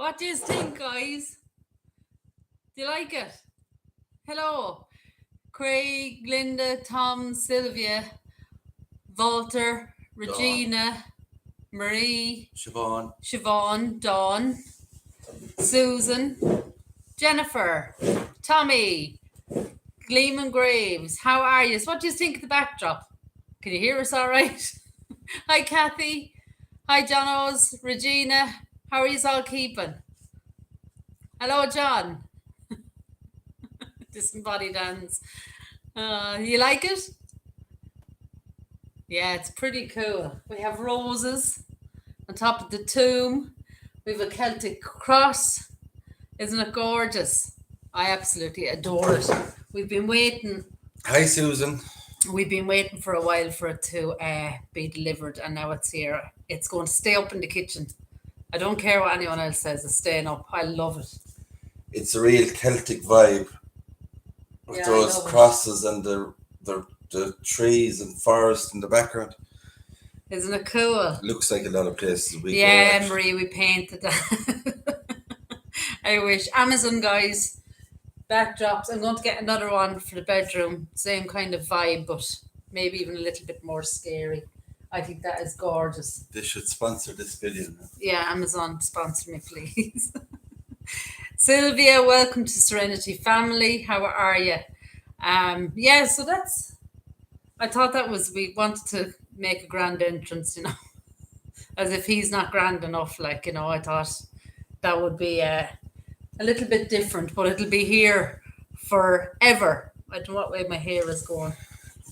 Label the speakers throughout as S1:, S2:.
S1: What do you think, guys? Do you like it? Hello, Craig, Linda, Tom, Sylvia, Walter, Regina, Marie, Siobhan, Dawn, Susan, Jennifer, Tommy, Gleeman Graves. How are you? So what do you think of the backdrop? Can you hear us all right? Hi, Kathy. Hi, Jonos, Regina. How are you all keeping? Hello, John. Disembodied dance. You like it? Yeah, it's pretty cool. We have roses on top of the tomb. We have a Celtic cross. Isn't it gorgeous? I absolutely adore it. We've been waiting.
S2: Hi, Susan.
S1: We've been waiting for a while for it to be delivered, and now it's here. It's going to stay up in the kitchen. I don't care what anyone else says, it's staying up. I love it.
S2: It's a real Celtic vibe with those crosses and the trees and forest in the background.
S1: Isn't it cool?
S2: Looks like a lot of places we
S1: go.
S2: Go,
S1: Marie, we painted that. I wish. Amazon, guys. Backdrops. I'm going to get another one for the bedroom. Same kind of vibe, but maybe even a little bit more scary. I think that is gorgeous.
S2: They should sponsor this video.
S1: Yeah, Amazon, sponsor me, please. Sylvia, welcome to Serenity Family. How are you? Yeah, so that's, I thought that was, we wanted to make a grand entrance, as if he's not grand enough. I thought that would be a little bit different, but it'll be here forever. I don't know what way my hair is going.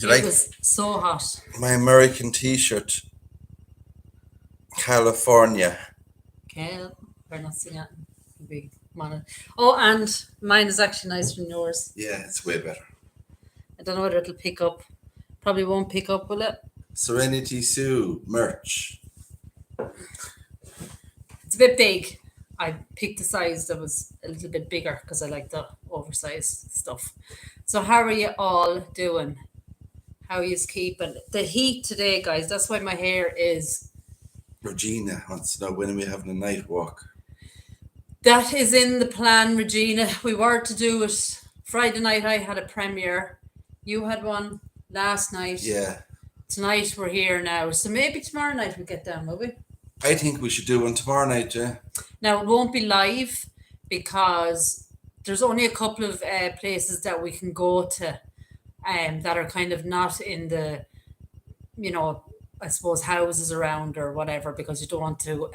S1: It was so hot.
S2: My American t-shirt, California.
S1: We're not seeing that. Big man. Oh, and mine is actually nicer than yours.
S2: Yeah, it's way better.
S1: I don't know whether it'll pick up. Probably won't pick up, will it?
S2: Serenity Sue merch.
S1: It's a bit big. I picked a size that was a little bit bigger because I like the oversized stuff. So how are you all doing? How are you keeping? The heat today, guys, that's why my hair is...
S2: Regina wants to know when are we having a night walk.
S1: That is in the plan, Regina. We were to do it Friday night. I had a premiere. You had one last night.
S2: Yeah.
S1: Tonight we're here now. So maybe tomorrow night we'll get down, will we?
S2: I think we should do one tomorrow night, yeah.
S1: Now, it won't be live because there's only a couple of places that we can go to that are kind of not in the, I suppose, houses around or whatever, because you don't want to...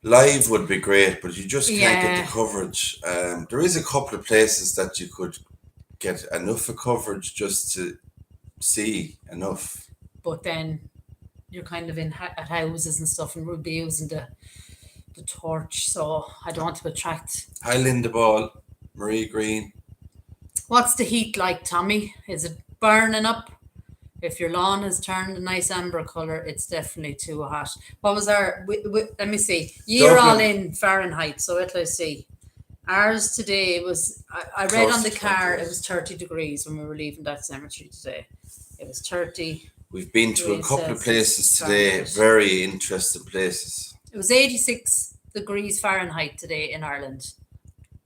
S2: Live would be great, but you just can't get the coverage. There is a couple of places that you could get enough of coverage just to see enough.
S1: But then you're kind of at houses and stuff, and we'll be using the torch, so I don't want to attract...
S2: Hi, Linda Ball, Marie Green.
S1: What's the heat like, Tommy? Is it burning up? If your lawn has turned a nice amber colour, it's definitely too hot. What was our... let me see. You're all in Fahrenheit, so let's see. Ours today was... I read on the car it was 30 degrees when we were leaving that cemetery today. It was 30.
S2: We've been to a couple of places today. Very interesting places.
S1: It was 86 degrees Fahrenheit today in Ireland.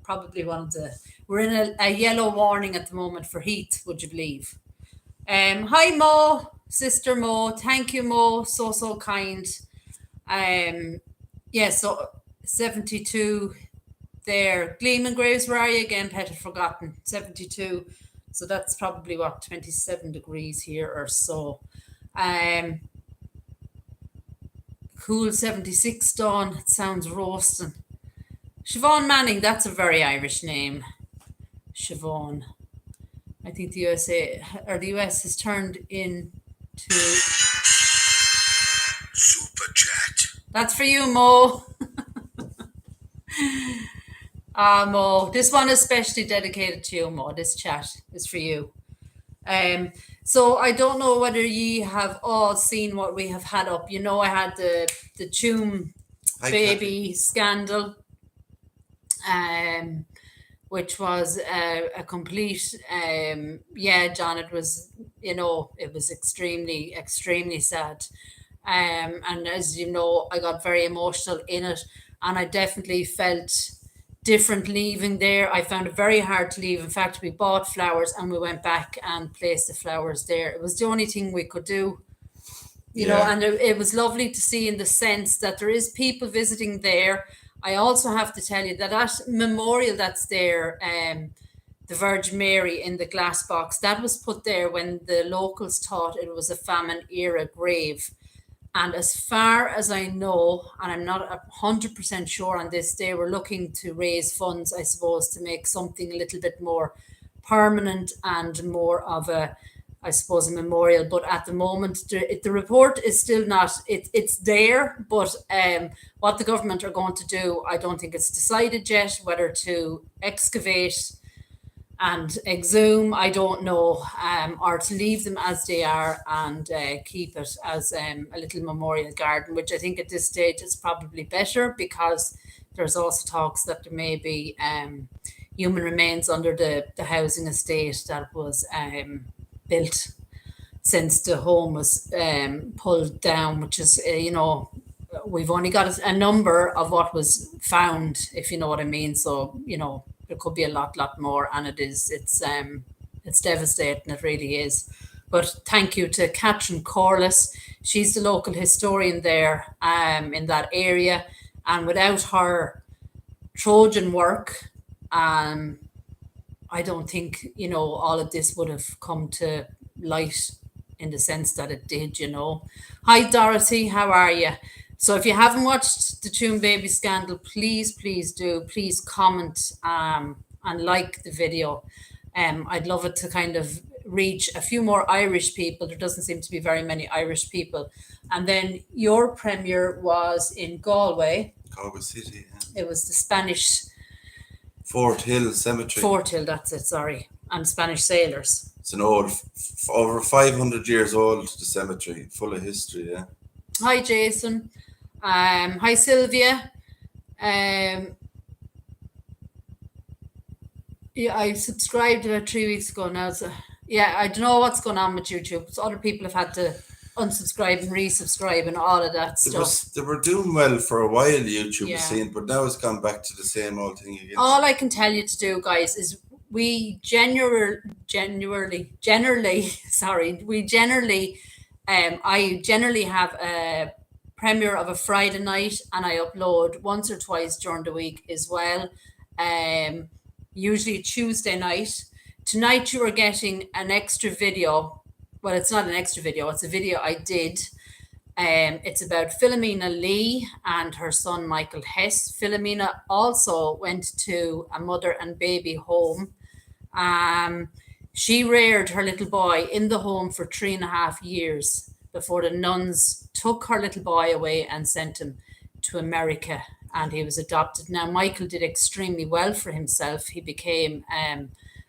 S1: Probably one of the... We're in a yellow warning at the moment for heat, would you believe? Hi, Mo, Sister Mo. Thank you, Mo. So kind. Yeah, so 72 there. Gleeman Graves, where are you again? Pet had forgotten. 72. So that's probably, 27 degrees here or so. Cool 76, Dawn. It sounds roasting. Siobhan Manning, that's a very Irish name. Siobhan. I think the USA or the US has turned into
S2: Super Chat.
S1: That's for you, Mo. Mo, this one is especially dedicated to you, Mo. This chat is for you. So I don't know whether ye have all seen what we have had up. I had the Tuam baby scandal. Which was a complete, John, it was, it was extremely, extremely sad. And as you know, I got very emotional in it. and I definitely felt different leaving there. I found it very hard to leave. In fact, we bought flowers and we went back and placed the flowers there. It was the only thing we could do, you know,
S2: Yeah.
S1: and it was lovely to see in the sense that there is people visiting there. I also have to tell you that that memorial that's there, the Virgin Mary in the glass box, that was put there when the locals thought it was a famine era grave. And as far as I know, and I'm not 100% sure on this, they were looking to raise funds, I suppose, to make something a little bit more permanent and more of a, I suppose, a memorial. But at the moment, the report is still not, it's there, but what the government are going to do, I don't think it's decided yet, whether to excavate and exhume, I don't know, or to leave them as they are and keep it as a little memorial garden, which I think at this stage is probably better, because there's also talks that there may be human remains under the housing estate that was built since the home was pulled down, which is, you know, we've only got a number of what was found, if you know what I mean. So, you know, there could be a lot more, and it's devastating, it really is. But thank you to Catherine Corliss. She's the local historian there in that area, and without her Trojan work, I don't think, you know, all of this would have come to light in the sense that it did, you know. Hi Dorothy, how are you? So if you haven't watched the Toon Baby Scandal, please do. Please comment and like the video. I'd love it to kind of reach a few more Irish people. There doesn't seem to be very many Irish people. And then your premiere was in Galway.
S2: Galway City. Yeah.
S1: It was the Spanish
S2: Fort Hill Cemetery.
S1: Fort Hill, that's it, sorry. And Spanish sailors.
S2: It's an old, over 500 years old, the cemetery, full of history, yeah.
S1: Hi, Jason. Hi, Sylvia. Yeah, I subscribed about 3 weeks ago now. So, yeah, I don't know what's going on with YouTube. So other people have had to unsubscribe and resubscribe and all of that stuff.
S2: They were doing well for a while, YouTube
S1: Yeah.
S2: was saying, but now it's gone back to the same old thing again.
S1: All I can tell you to do, guys, is we generally, I generally have a premiere of a Friday night, and I upload once or twice during the week as well. Usually Tuesday night. Tonight you are getting an extra video. Well, it's not an extra video, it's a video I did. It's about Philomena Lee and her son Michael Hess. Philomena also went to a mother and baby home. She reared her little boy in the home for 3.5 years before the nuns took her little boy away and sent him to America, and he was adopted. Now, Michael did extremely well for himself. He became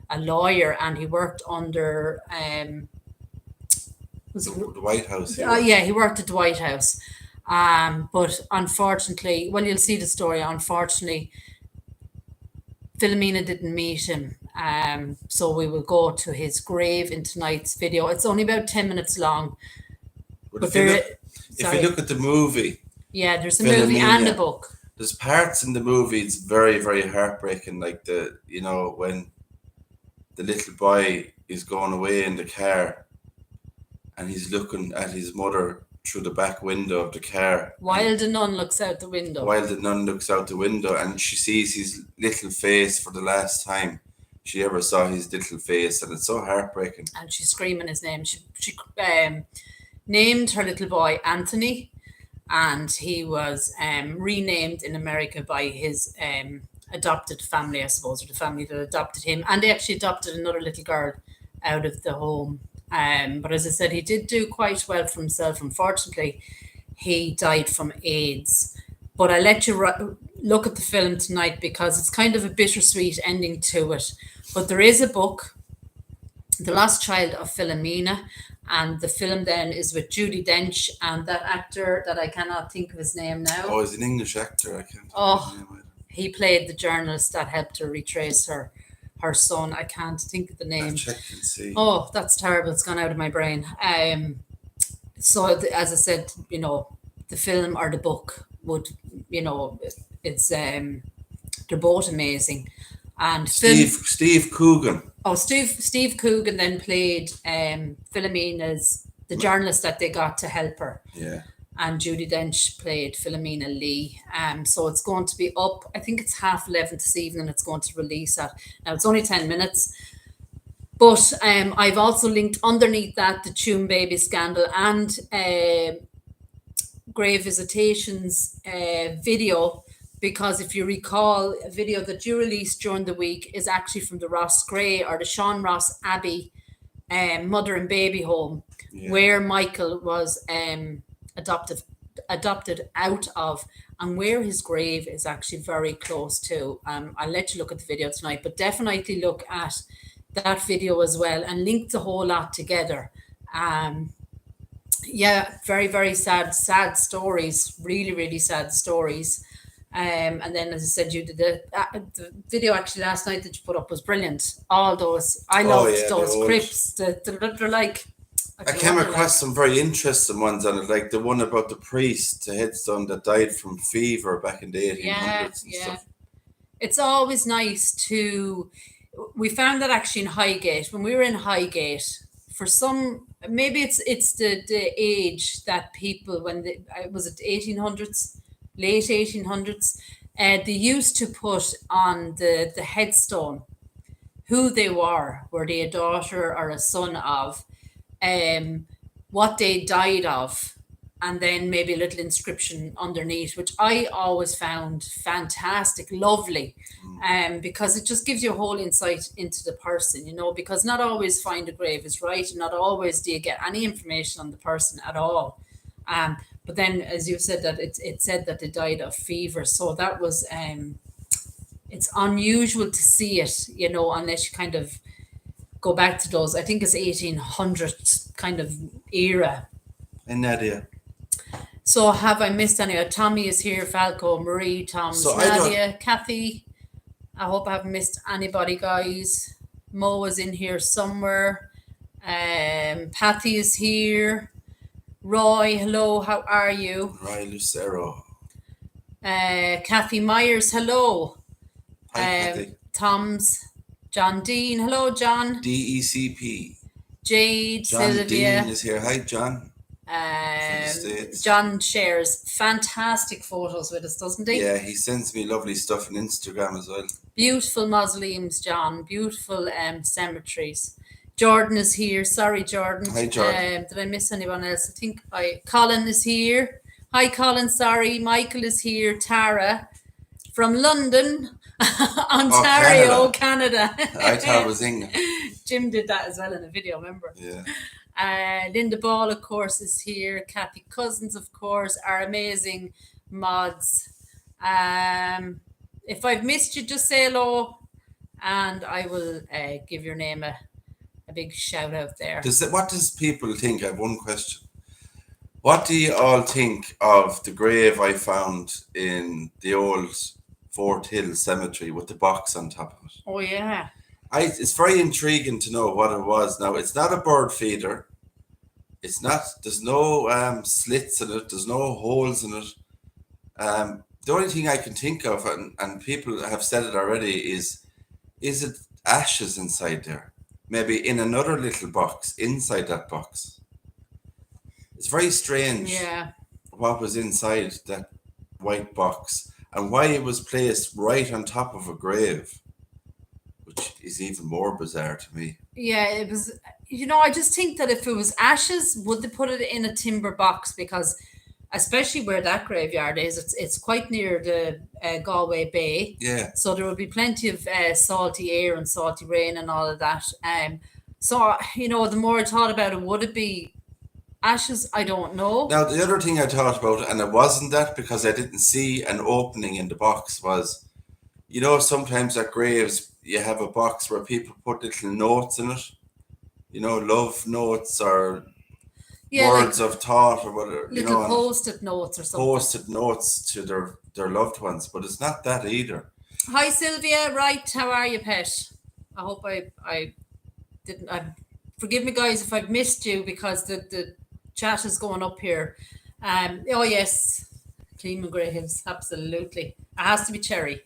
S1: a lawyer, and he worked under
S2: the White House.
S1: Yeah, he worked at the White House. But unfortunately, well, you'll see the story. Unfortunately, Philomena didn't meet him. So we will go to his grave in tonight's video. It's only about 10 minutes long.
S2: But if you look at the movie,
S1: yeah, there's a movie and a book.
S2: There's parts in the movie, it's very, very heartbreaking. Like when the little boy is going away in the car and he's looking at his mother through the back window of the car.
S1: While the nun looks out the window.
S2: And she sees his little face for the last time she ever saw his little face, and it's so heartbreaking. And
S1: she's screaming his name. She named her little boy Anthony, and he was renamed in America by his adopted family, I suppose, or the family that adopted him. And they actually adopted another little girl out of the home. But as I said, he did do quite well for himself. Unfortunately, he died from AIDS. But I let you look at the film tonight because it's kind of a bittersweet ending to it. But there is a book, The Lost Child of Philomena, and the film then is with Judi Dench and that actor that I cannot think of his name now.
S2: Oh, he's an English actor. I can't.
S1: He played the journalist that helped her retrace her son. I can't think of the name.
S2: I'll check and see.
S1: Oh, that's terrible. It's gone out of my brain. So as I said, the film or the book would, it's they're both amazing. And
S2: Steve Coogan.
S1: Steve Coogan then played Philomena's the journalist that they got to help her.
S2: Yeah.
S1: And Judi Dench played Philomena Lee. So it's going to be up, I think it's 11:30 this evening, it's going to release at. Now it's only 10 minutes. But I've also linked underneath that the Tune Baby scandal and Grave Visitations video, because if you recall, a video that you released during the week is actually from the Ross Gray or the Sean Ross Abbey mother and baby home, where Michael was adopted out of, and where his grave is actually very close to. I'll let you look at the video tonight, but definitely look at that video as well and link the whole lot together. Very, very sad stories, really, really sad stories. And then, as I said, you did the video actually last night that you put up was brilliant. All those, I loved those crypts. They're like,
S2: I came across some very interesting ones on it, like the one about the priest, the headstone that died from fever back in the 1800s and stuff.
S1: It's always nice we found that actually in Highgate, when we were in Highgate, for some, maybe it's the age that people, when was it 1800s, late 1800s, they used to put on the headstone who they were they a daughter or a son of, what they died of, and then maybe a little inscription underneath, which I always found fantastic, lovely, because it just gives you a whole insight into the person, because not always find a grave is right, and not always do you get any information on the person at all. But then, as you said, that it said that they died of fever, so that was it's unusual to see it, unless you kind of go back to those. I think it's 1800s kind of era.
S2: And Nadia.
S1: So have I missed any? Tommy is here, Falco, Marie, Tom's, Nadia, Kathy. I hope I haven't missed anybody, guys. Mo is in here somewhere. Patty is here. Roy, hello, how are you?
S2: Roy Lucero.
S1: Kathy Myers, hello.
S2: Hi, Kathy.
S1: Tom's, John Dean, hello, John.
S2: DECP.
S1: Jade,
S2: John
S1: Sylvia.
S2: Dean is here. Hi, John.
S1: John shares fantastic photos with us, doesn't he?
S2: Yeah, he sends me lovely stuff on Instagram as well. Beautiful
S1: mausoleums, John. Beautiful cemeteries. Jordan is here. Sorry, Jordan.
S2: Hi, Jordan.
S1: Did I miss anyone else? I think Colin is here. Hi, Colin. Sorry. Michael is here. Tara from London, Ontario, Canada.
S2: I thought it was England.
S1: Jim did that as well in a video, remember?
S2: Yeah.
S1: Linda Ball, of course, is here. Kathy Cousins, of course, our amazing mods. If I've missed you, just say hello, and I will give your name a big shout out there.
S2: What does people think? I have one question. What do you all think of the grave I found in the old Fort Hill Cemetery with the box on top of it?
S1: Oh, yeah.
S2: It's very intriguing to know what it was. Now, it's not a bird feeder. It's not, there's no slits in it. There's no holes in it. The only thing I can think of, and people have said it already, is it ashes inside there? Maybe in another little box inside that box. It's very strange what was inside that white box and why it was placed right on top of a grave, which is even more bizarre to me.
S1: Yeah, it was, I just think that if it was ashes, would they put it in a timber box? Because especially where that graveyard is, it's quite near the Galway Bay.
S2: Yeah.
S1: So there would be plenty of salty air and salty rain and all of that. So, the more I thought about it, would it be ashes? I don't know.
S2: Now, the other thing I thought about, and it wasn't that because I didn't see an opening in the box, was, sometimes at graves, you have a box where people put little notes in it, love notes or words of thought or whatever.
S1: Little post-it notes or something.
S2: Post-it notes to their loved ones, but it's not that either.
S1: Hi, Sylvia. Right, how are you, pet? I hope I didn't. Forgive me, guys, if I've missed you because the chat is going up here. Oh yes, Clean graves, absolutely. It has to be cherry.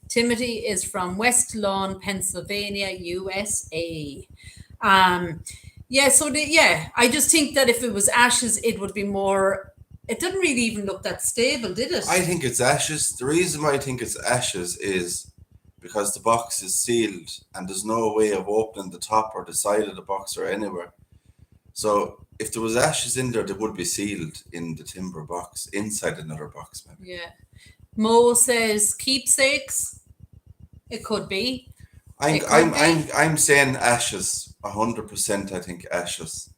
S1: Timothy is from West Lawn, Pennsylvania, USA. I just think that if it was ashes, it would be more. It didn't really even look that stable, did it?
S2: I think it's ashes. The reason why I think it's ashes is because the box is sealed and there's no way of opening the top or the side of the box or anywhere. So if there was ashes in there, they would be sealed in the timber box inside another box, maybe.
S1: Yeah. Mo says keepsakes. It could be.
S2: I'm saying ashes. 100%. I think ashes.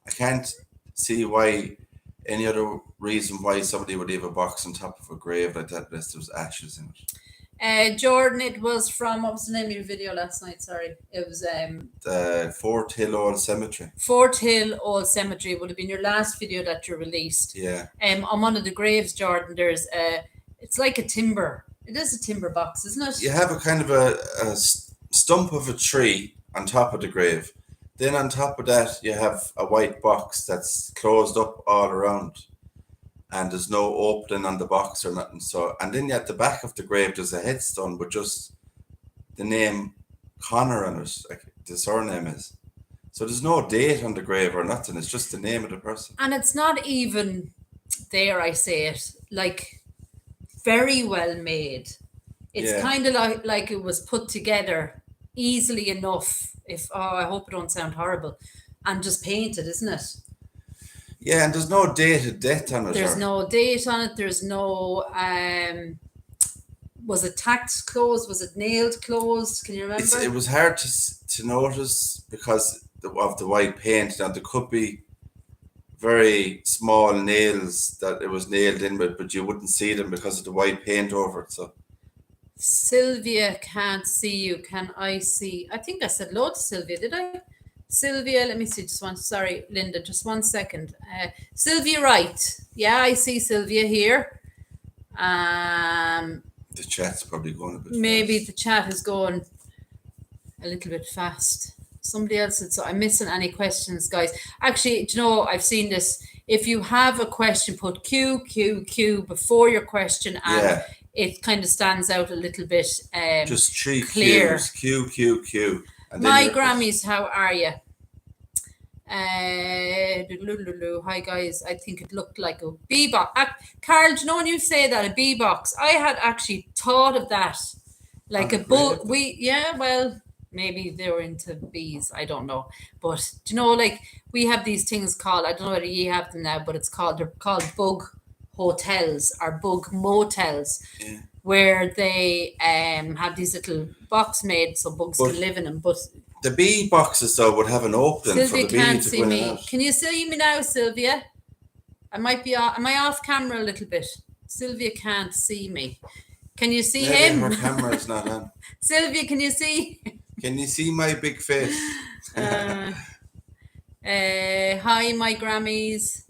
S2: I can't see why any other reason why somebody would leave a box on top of a grave like that unless there was ashes in it.
S1: Jordan, it was from, what was the name of your video last night? Sorry, it was
S2: the Fort Hill Old Cemetery.
S1: Fort Hill Old Cemetery would have been your last video that you released.
S2: Yeah.
S1: On one of the graves, Jordan, there's it's like a timber. It is a timber box, isn't it?
S2: You have a kind of a stump of a tree on top of the grave. Then on top of that, you have a white box that's closed up all around. And there's no opening on the box or nothing. So, and then at the back of the grave, there's a headstone with just the name Connor on it, like the surname is. So there's no date on the grave or nothing. It's just the name of the person.
S1: And it's not even, dare I say it, like very well made. It's kind of like it was put together easily enough. I hope it don't sound horrible, and just painted, isn't it?
S2: Yeah, and there's no date of death on it.
S1: There's no date on it. There's no. Was it tacked closed? Was it nailed closed? Can you remember?
S2: It was hard to notice because of the white paint. Now there could be very small nails that it was nailed in with, but you wouldn't see them because of the white paint over it. So
S1: Sylvia can't see you. Can I see? I think I said hello to Sylvia. Did I? Sylvia, let me see. Sorry, Linda, just 1 second. Sylvia, right? Yeah, I see Sylvia here.
S2: The chat's probably going a bit.
S1: Maybe
S2: fast.
S1: the chat is going a little bit fast. Somebody else said so. I'm missing any questions, guys. Actually, do you know, I've seen this. If you have a question, put Q before your question, and it kind of stands out a little bit.
S2: Just three
S1: clear.
S2: Qs, Q.
S1: My Grammys, how are you? Hi guys, I think it looked like a bee box. Carl, do you know when you say that, a bee box? I had actually thought of that, like a bull. Well, maybe they were into bees. I don't know, but do you know, like we have these things called, I don't know whether you have them now, but they're called bug hotels or bug motels.
S2: Yeah.
S1: Where they have these little box made so bugs can live in them. But
S2: the bee boxes though would have an opening for the bee
S1: can't
S2: to
S1: see
S2: go in
S1: me.
S2: and out.
S1: Can you see me now, Sylvia? I might be off. Am I off camera a little bit? Sylvia can't see me. Can you see him?
S2: Her camera's not on.
S1: Sylvia, can you see?
S2: Can you see my big face?
S1: Hi, my Grammys.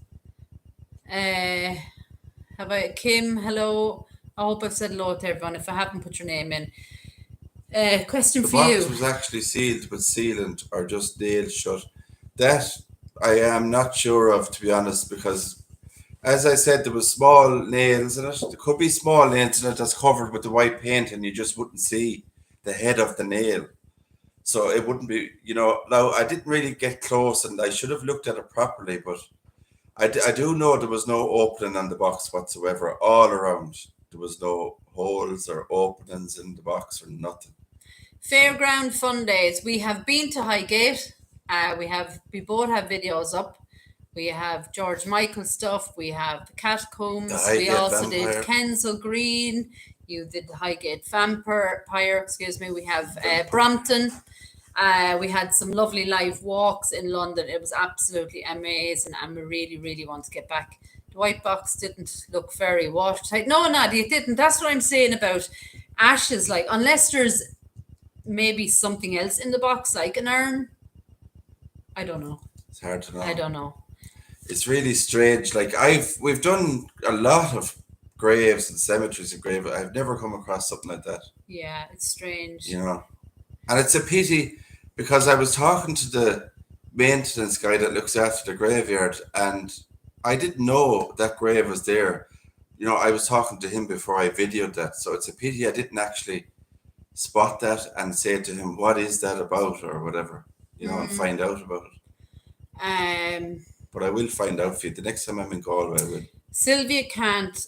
S1: Have I Kim? Hello. I hope I've said hello to everyone. If I haven't, put your name in. Question for you.
S2: The box was actually sealed with sealant or just nailed shut. That I am not sure of, to be honest, because as I said, there was small nails in it. There could be small nails in it that's covered with the white paint and you just wouldn't see the head of the nail. So it wouldn't be, now I didn't really get close and I should have looked at it properly, but I do know there was no opening on the box whatsoever all around. There was no holes or openings in the box or nothing.
S1: Fairground Fun Days. We have been to Highgate. We both have videos up. We have George Michael stuff. We have the Catacombs. We also did Kensal Green. You did the Highgate Vampire. We have Brompton. We had some lovely live walks in London. It was absolutely amazing, and we really, really want to get back. The white box didn't look very watertight. No, Nadia, it didn't. That's what I'm saying about ashes. Like, unless there's maybe something else in the box, like an urn. I don't know.
S2: It's hard to know.
S1: I don't know.
S2: It's really strange. Like we've done a lot of graves and cemeteries and graves. I've never come across something like that.
S1: Yeah, it's strange.
S2: And it's a pity because I was talking to the maintenance guy that looks after the graveyard, and I didn't know that grave was there. You know, I was talking to him before I videoed that, so it's a pity I didn't actually spot that and say to him, "What is that about?" or whatever. You know, and find out about it. But I will find out for you the next time I'm in Galway. I will.
S1: Sylvia can't.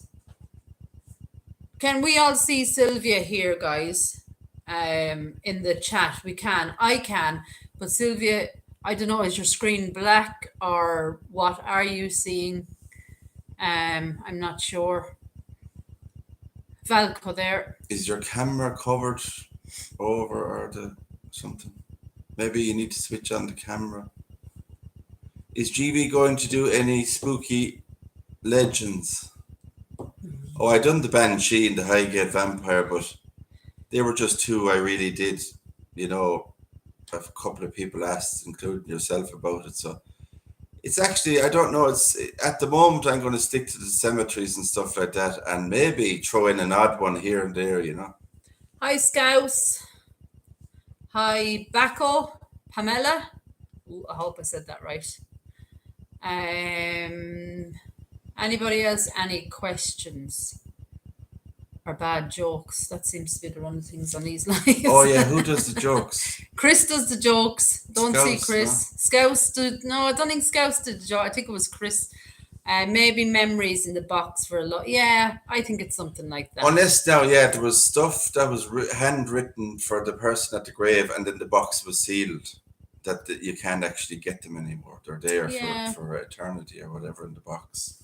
S1: Can we all see Sylvia here, guys? In the chat, we can. I can, but Sylvia, I don't know. Is your screen black or what are you seeing? I'm not sure. Valco there.
S2: Is your camera covered over or something? Maybe you need to switch on the camera. Is GB going to do any spooky legends? Oh, I done the Banshee and the Highgate Vampire, but they were just two I really did. You know, a couple of people asked, including yourself, about it. So it's actually, I don't know. It's at the moment I'm going to stick to the cemeteries and stuff like that, and maybe throw in an odd one here and there. You know.
S1: Hi, Scouse. Hi, Bacco. Pamela. Ooh, I hope I said that right. Anybody else? Any questions or bad jokes? That seems to be the run of things on these lines.
S2: Oh yeah, who does the jokes?
S1: Chris does the jokes. Don't see
S2: Scouse,
S1: Chris. Scouse did. No, I don't think Scouse did the joke. I think it was Chris. Maybe memories in the box for a lot. Yeah, I think it's something like that.
S2: Unless now, yeah, there was stuff that was handwritten for the person at the grave, and then the box was sealed. That you can't actually get them anymore. They're there for eternity or whatever in the box.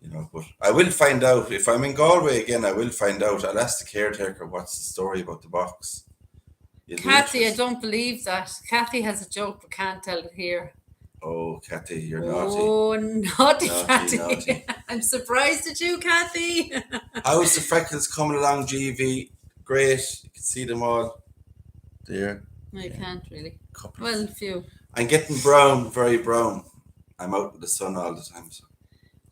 S2: You know, but I will find out. If I'm in Galway again, I will find out. I'll ask the caretaker what's the story about the box.
S1: Kathy, I don't believe that. Kathy has a joke but can't tell it here.
S2: Oh, Kathy, you're naughty.
S1: Oh, naughty Kathy. Naughty. I'm surprised at you, Kathy.
S2: How's the freckles coming along, GV? Great. You can see them all there.
S1: I can't really. Well, a few.
S2: I'm getting brown, very brown. I'm out in the sun all the time. So.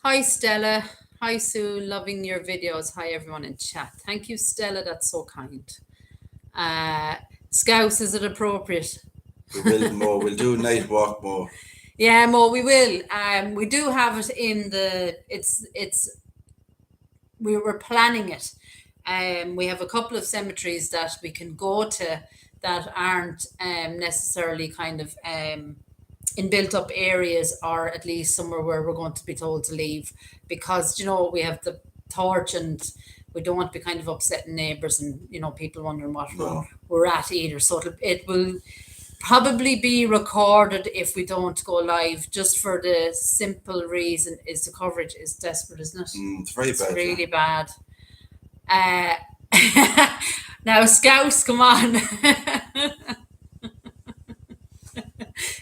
S1: Hi, Stella. Hi, Sue. Loving your videos. Hi, everyone in chat. Thank you, Stella. That's so kind. Scouse, is it appropriate?
S2: We will more. We'll do night walk more.
S1: Yeah, Mo, we will. We do have it in the. We were planning it. We have a couple of cemeteries that we can go to that aren't necessarily kind of in built up areas, or at least somewhere where we're going to be told to leave, because you know we have the torch and we don't want to be kind of upsetting neighbours and you know people wondering what we're at either. So it will probably be recorded if we don't go live, just for the simple reason is the coverage is desperate, isn't it?
S2: It's very bad.
S1: It's really bad. Now, Scouse, come on.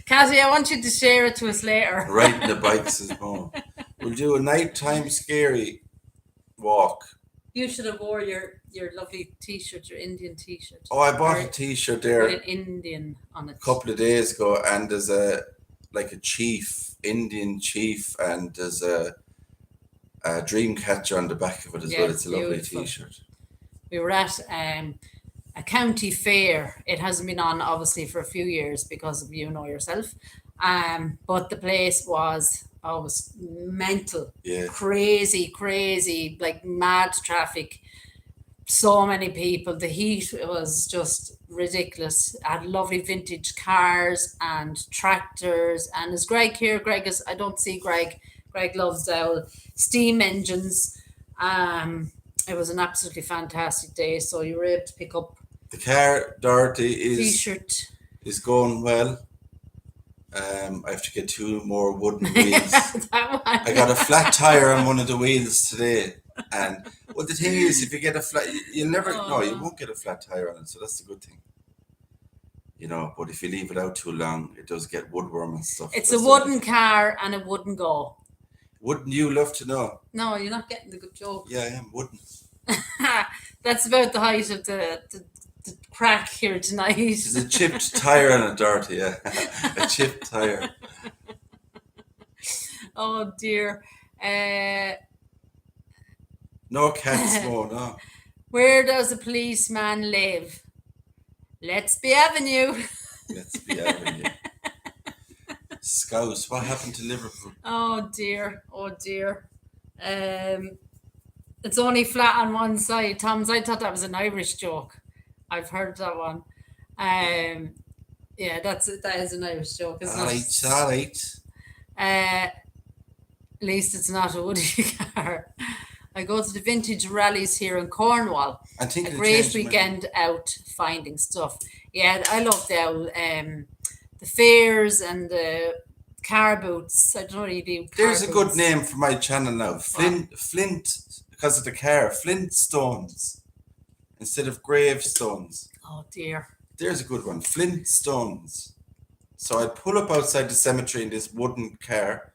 S1: Kathy, I want you to share it to us later.
S2: Riding the bikes is more. We'll do a nighttime scary walk.
S1: You should have wore your lovely t-shirt, your Indian t-shirt.
S2: Oh, I bought a t-shirt there.
S1: With an Indian on it.
S2: A couple of days ago, and there's a chief, Indian chief, and there's a dream catcher on the back of it as well. It's a lovely t-shirt.
S1: We were at a county fair. It hasn't been on obviously for a few years because of you know yourself. But the place was mental. Yeah. Crazy, like mad traffic. So many people. The heat was just ridiculous. Had lovely vintage cars and tractors. And is Greg here? Greg is, I don't see Greg. Greg loves steam engines. It was an absolutely fantastic day. So you were able to pick up
S2: the car. Dorothy
S1: t-shirt
S2: is going well. I have to get 2 more wooden wheels. I got a flat tire on one of the wheels today. And well, the thing is, if you get a flat, you'll never, no, you won't get a flat tire on it. So that's the good thing. You know, but if you leave it out too long, it does get woodworm and stuff.
S1: It's a wooden car and it wouldn't go.
S2: Wouldn't you love to know?
S1: No, you're not getting the good joke.
S2: Yeah, I am. Wouldn't.
S1: That's about the height of the crack here tonight.
S2: There's a chipped tire on it, Dorothy. Yeah, a chipped tire.
S1: Oh dear.
S2: No cats, no.
S1: Where does a policeman live? Let's be Avenue.
S2: Let's be Avenue. Scouse. What happened to Liverpool?
S1: Oh dear. It's only flat on one side. Tom's, I thought that was an Irish joke. I've heard that one. Yeah, that is an Irish joke, isn't it?
S2: All right.
S1: At least it's not a Woody car. I go to the vintage rallies here in Cornwall.
S2: I think
S1: A great weekend out finding stuff. Yeah, I love the fairs and the car boots. I don't know what you do.
S2: There's a good name for my channel now. Flint, because of the car. Flintstones instead of gravestones.
S1: Oh dear.
S2: There's a good one. Flintstones. So I'd pull up outside the cemetery in this wooden car.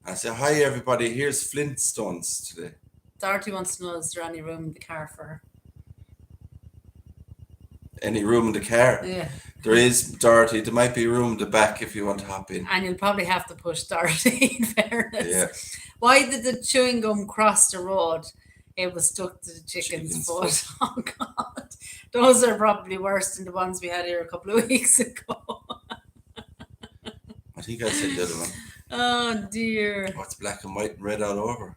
S2: I say, hi everybody, here's Flintstones today.
S1: Dorothy wants to know, is there any room in the car for her?
S2: Any room in the car?
S1: Yeah.
S2: There is, Dorothy. There might be room in the back if you want to hop in.
S1: And you'll probably have to push Dorothy, in fairness.
S2: Yeah.
S1: Why did the chewing gum cross the road? It was stuck to the chicken's foot. Oh, God. Those are probably worse than the ones we had here a couple of weeks ago.
S2: I think I said the other one.
S1: Oh, dear.
S2: What's black and white and red all over?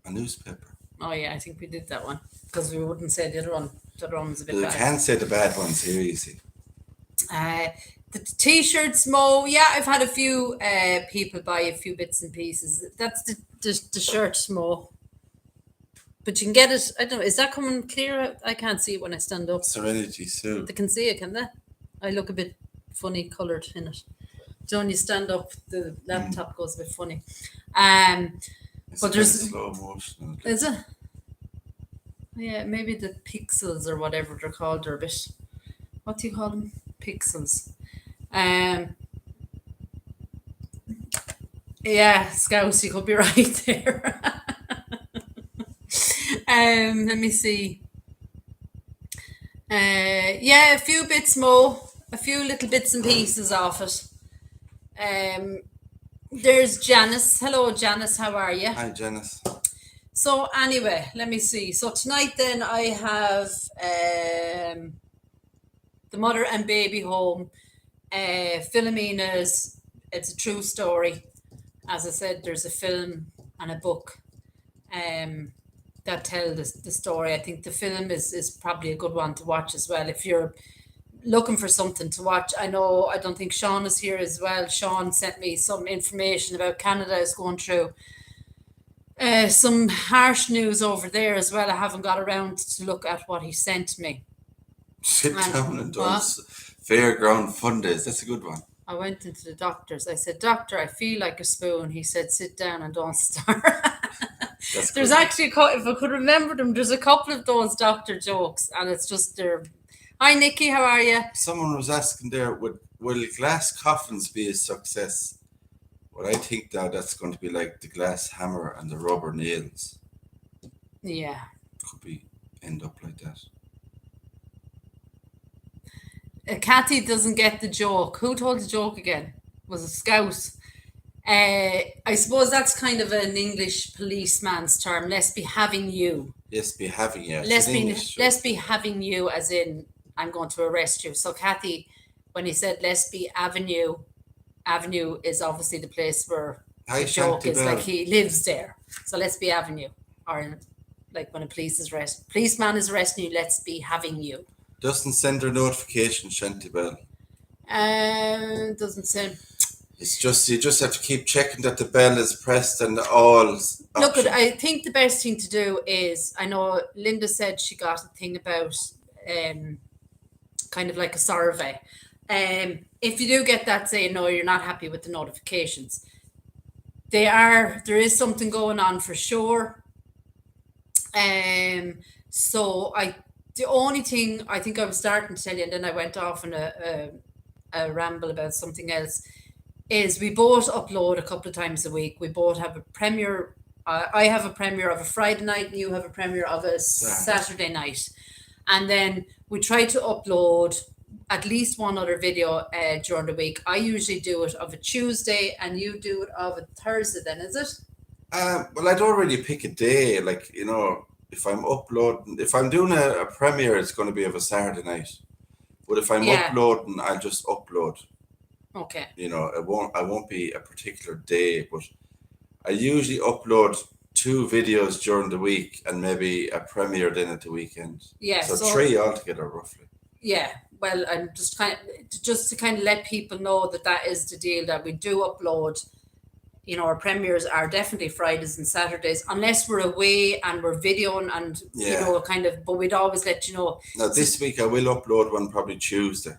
S2: A newspaper.
S1: Oh, yeah, I think we did that one. Because we wouldn't say the other one. The other one was a bit
S2: You
S1: bad.
S2: can't say the bad ones here, you see.
S1: The t-shirts, Mo. Yeah, I've had a few people buy a few bits and pieces. That's the shirts, Mo. But you can get it. I don't know. Is that coming clear? I can't see it when I stand up.
S2: Serenity Sue.
S1: They can see it, can they? I look a bit funny coloured in it. So when you stand up, the laptop goes a bit funny.
S2: It's
S1: but there's
S2: slow motion.
S1: Is it? Yeah, maybe the pixels or whatever they're called are a bit. What do you call them? Pixels. Yeah, Scouse, you could be right there. Let me see. Yeah, a few bits more, a few little bits and pieces of it. There's Janice. Hello, Janice. How are you?
S2: Hi, Janice.
S1: So anyway, let me see. So tonight then I have the mother and baby home. Philomena's, it's a true story. As I said, there's a film and a book that tell the story. I think the film is probably a good one to watch as well. If you're looking for something to watch, I don't think Sean is here as well. Sean sent me some information about Canada is going through some harsh news over there as well. I haven't got around to look at what he sent me.
S2: Sit down and those fairground fun days. That's a good one.
S1: I went into the doctor's. I said, Doctor, I feel like a spoon. He said, sit down and don't start. There's actually, if I could remember them, there's a couple of those doctor jokes, and it's just they're. Hi, Nikki, how are you?
S2: Someone was asking there, will glass coffins be a success? Well, I think now that's going to be like the glass hammer and the rubber nails.
S1: Yeah.
S2: Could end up like that.
S1: Kathy doesn't get the joke. Who told the joke again? Was it Scouse? I suppose that's kind of an English policeman's term. Let's be having you.
S2: Yes, be having you.
S1: Let's be having you, as in I'm going to arrest you. So Kathy, when he said let's be Avenue is obviously the place where the joke is like he lives there. So let's be Avenue, or like when a policeman is arresting you, let's be having you.
S2: Doesn't send her notification, Shanty Bell.
S1: Doesn't send.
S2: It's just you just have to keep checking that the bell is pressed and all.
S1: Look, I think the best thing to do is, I know Linda said she got a thing about kind of like a survey. If you do get that saying no, you're not happy with the notifications, there is something going on for sure. So the only thing I think I was starting to tell you, and then I went off on a ramble about something else, is we both upload a couple of times a week. We both have a premiere. I have a premiere of a Friday night, and you have a premiere of a Saturday night. And then we try to upload at least one other video during the week. I usually do it of a Tuesday, and you do it of a Thursday then, is it?
S2: Well, I don't really pick a day. Like, you know, if I'm doing a premiere, it's going to be of a Saturday night. But if I'm uploading, I'll just upload.
S1: Okay.
S2: You know, I won't be a particular day, but I usually upload 2 videos during the week and maybe a premiere then at the weekend.
S1: Yeah.
S2: So 3 altogether, roughly.
S1: Yeah. Well, I'm just to kind of let people know that is the deal, that we do upload. You know, our premieres are definitely Fridays and Saturdays, unless we're away and we're videoing and, you know, kind of, but we'd always let you know.
S2: Now, this week I will upload one probably Tuesday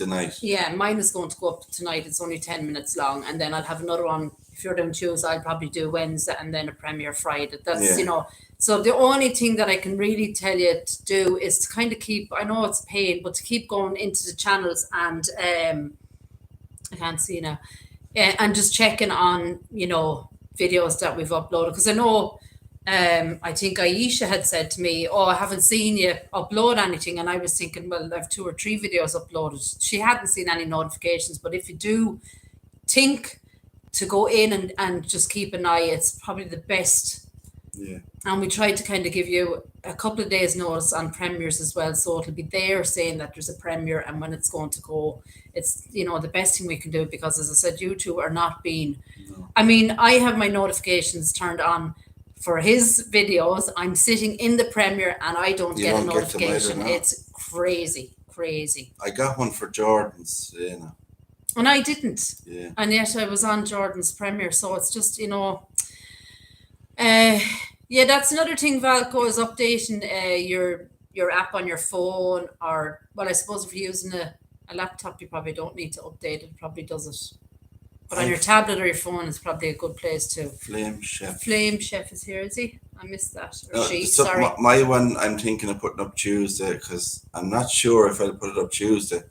S2: night.
S1: Yeah, mine is going to go up tonight. It's only 10 minutes long. And then I'll have another one. If you're doing Tuesday, I'll probably do Wednesday and then a premiere Friday. That's, you know, so the only thing that I can really tell you to do is to kind of keep, I know it's a pain, but to keep going into the channels and, I can't see now. And just checking on, you know, videos that we've uploaded. Because I know, I think Aisha had said to me, I haven't seen you upload anything. And I was thinking, well, I have 2 or 3 videos uploaded. She hadn't seen any notifications. But if you do think to go in and just keep an eye, it's probably the best.
S2: Yeah.
S1: And we try to kind of give you a couple of days notice on premieres as well. So it'll be there saying that there's a premiere and when it's going to go. It's, you know, the best thing we can do, because as I said, YouTube are not being, I mean, I have my notifications turned on for his videos. I'm sitting in the premiere and I don't get a notification. It's crazy.
S2: I got one for Jordan's, you know.
S1: And I didn't.
S2: Yeah.
S1: And yet I was on Jordan's premiere. So it's just, you know, yeah, that's another thing. Valco is updating your app on your phone, or, well, I suppose if you're using a laptop, you probably don't need to update it. It probably does it. But on your tablet or your phone is probably a good place to.
S2: Flame Chef
S1: is here, is he? I missed that. Or
S2: no,
S1: she,
S2: so
S1: sorry.
S2: My one I'm thinking of putting up Tuesday, because I'm not sure if I'll put it up Tuesday.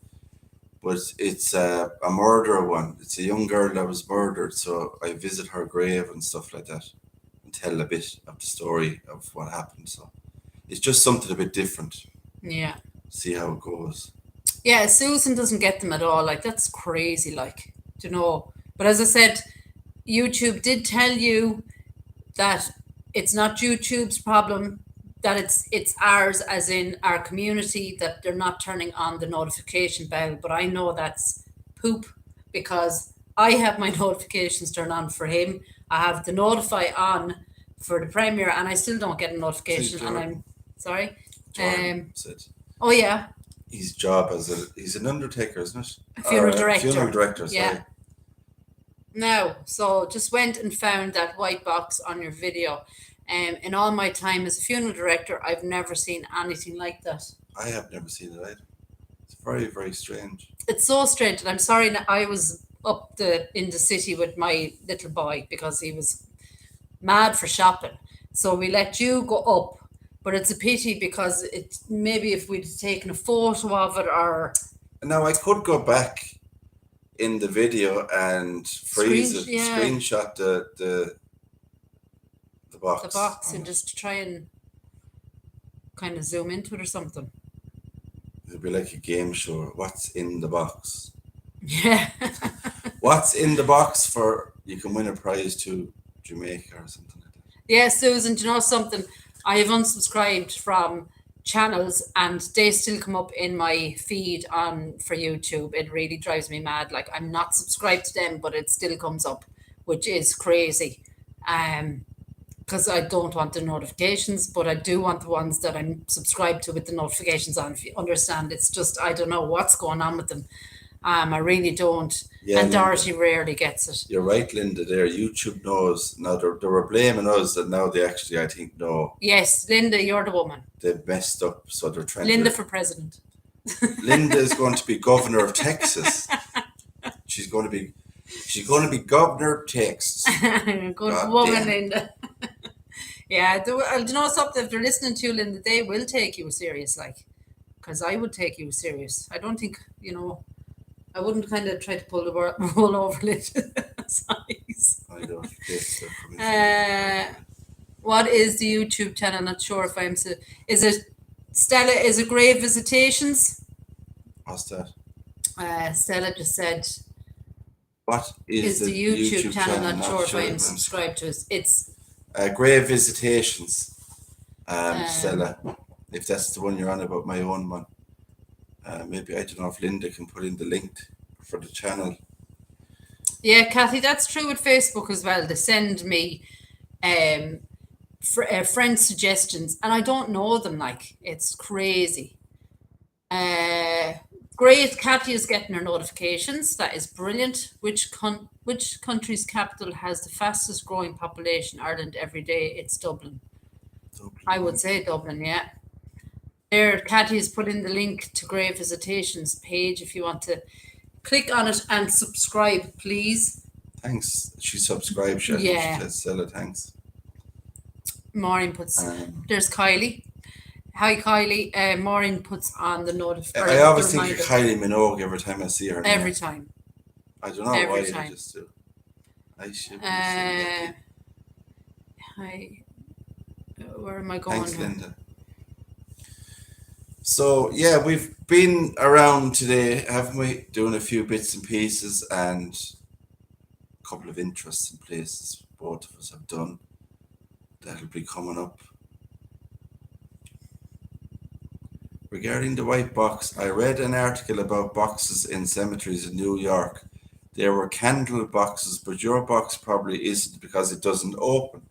S2: But it's a murder one. It's a young girl that was murdered, so I visit her grave and stuff like that, and tell a bit of the story of what happened. So it's just something a bit different.
S1: Yeah.
S2: See how it goes.
S1: Yeah, Susan doesn't get them at all. Like, that's crazy, like, you know. But as I said, YouTube did tell you that it's not YouTube's problem, that it's ours, as in our community, that they're not turning on the notification bell. But I know that's poop, because I have my notifications turned on for him. I have the notify on for the premiere, and I still don't get a notification. And I'm sorry.
S2: Jordan said.
S1: Oh yeah.
S2: His job he's an undertaker, isn't it?
S1: A funeral director.
S2: Funeral director. Sorry.
S1: Yeah. Now, so just went and found that white box on your video. In all my time as a funeral director, I've never seen anything like that.
S2: I have never seen it either. It's very, very strange.
S1: It's so strange. And I'm sorry, I was up in the city with my little boy because he was mad for shopping. So we let you go up. But it's a pity, because maybe if we'd taken a photo of it, or...
S2: Now, I could go back in the video and screenshot the box.
S1: The box, and just try and kind of zoom into it or something.
S2: It'd be like a game show. What's in the box?
S1: Yeah.
S2: What's in the box for you can win a prize to Jamaica or something like that.
S1: Yeah, Susan, do you know something? I have unsubscribed from channels and they still come up in my feed for YouTube. It really drives me mad. Like, I'm not subscribed to them, but it still comes up, which is crazy. Because I don't want the notifications, but I do want the ones that I'm subscribed to with the notifications on. If you understand, it's just, I don't know what's going on with them. I really don't. Yeah, and Dorothy rarely gets it.
S2: You're right, Linda, there. YouTube knows. Now, they were blaming us, and now they actually, I think, know.
S1: Yes, Linda, you're the woman.
S2: They've messed up, so they're trying
S1: Linda for president.
S2: Linda is going to be governor of Texas. She's going to be governor of Texas.
S1: Good God woman, damn. Linda. Yeah, do you know something? If they're listening to you, Linda, they will take you serious, like, because I would take you serious. I don't think, I wouldn't kind of try to pull the wool over it. Size.
S2: I don't.
S1: What is the YouTube channel? Not sure if I'm. Is it Stella? Is it Grave Visitations?
S2: What's that?
S1: Stella just said.
S2: What is
S1: the YouTube channel? Not sure if I'm subscribed to it. It's
S2: Grave Visitations. Stella, if that's the one you're on about, my own one. Maybe I don't know if Linda can put in the link. for the channel.
S1: Yeah, Kathy, that's true with Facebook as well. They send me friend suggestions, and I don't know them. Like, it's crazy. Great, Kathy is getting her notifications. That is brilliant. Which country's capital has the fastest growing population? Ireland every day. It's Dublin. I would say Dublin, yeah. There, Kathy has put in the link to Grey Visitations page if you want to click on it and subscribe, please.
S2: Thanks. She subscribed. She says, thanks.
S1: Maureen puts, there's Kylie. Hi, Kylie. Maureen puts on the notification.
S2: I always think of Kylie Minogue every time I see her.
S1: Every time.
S2: I don't know why I just do. I should be saying
S1: hi. Where am I going?
S2: Thanks, Linda. So, yeah, we've been around today, haven't we? Doing a few bits and pieces and a couple of interesting places both of us have done. That'll be coming up. Regarding the white box, I read an article about boxes in cemeteries in New York. There were candle boxes, but your box probably isn't because it doesn't open.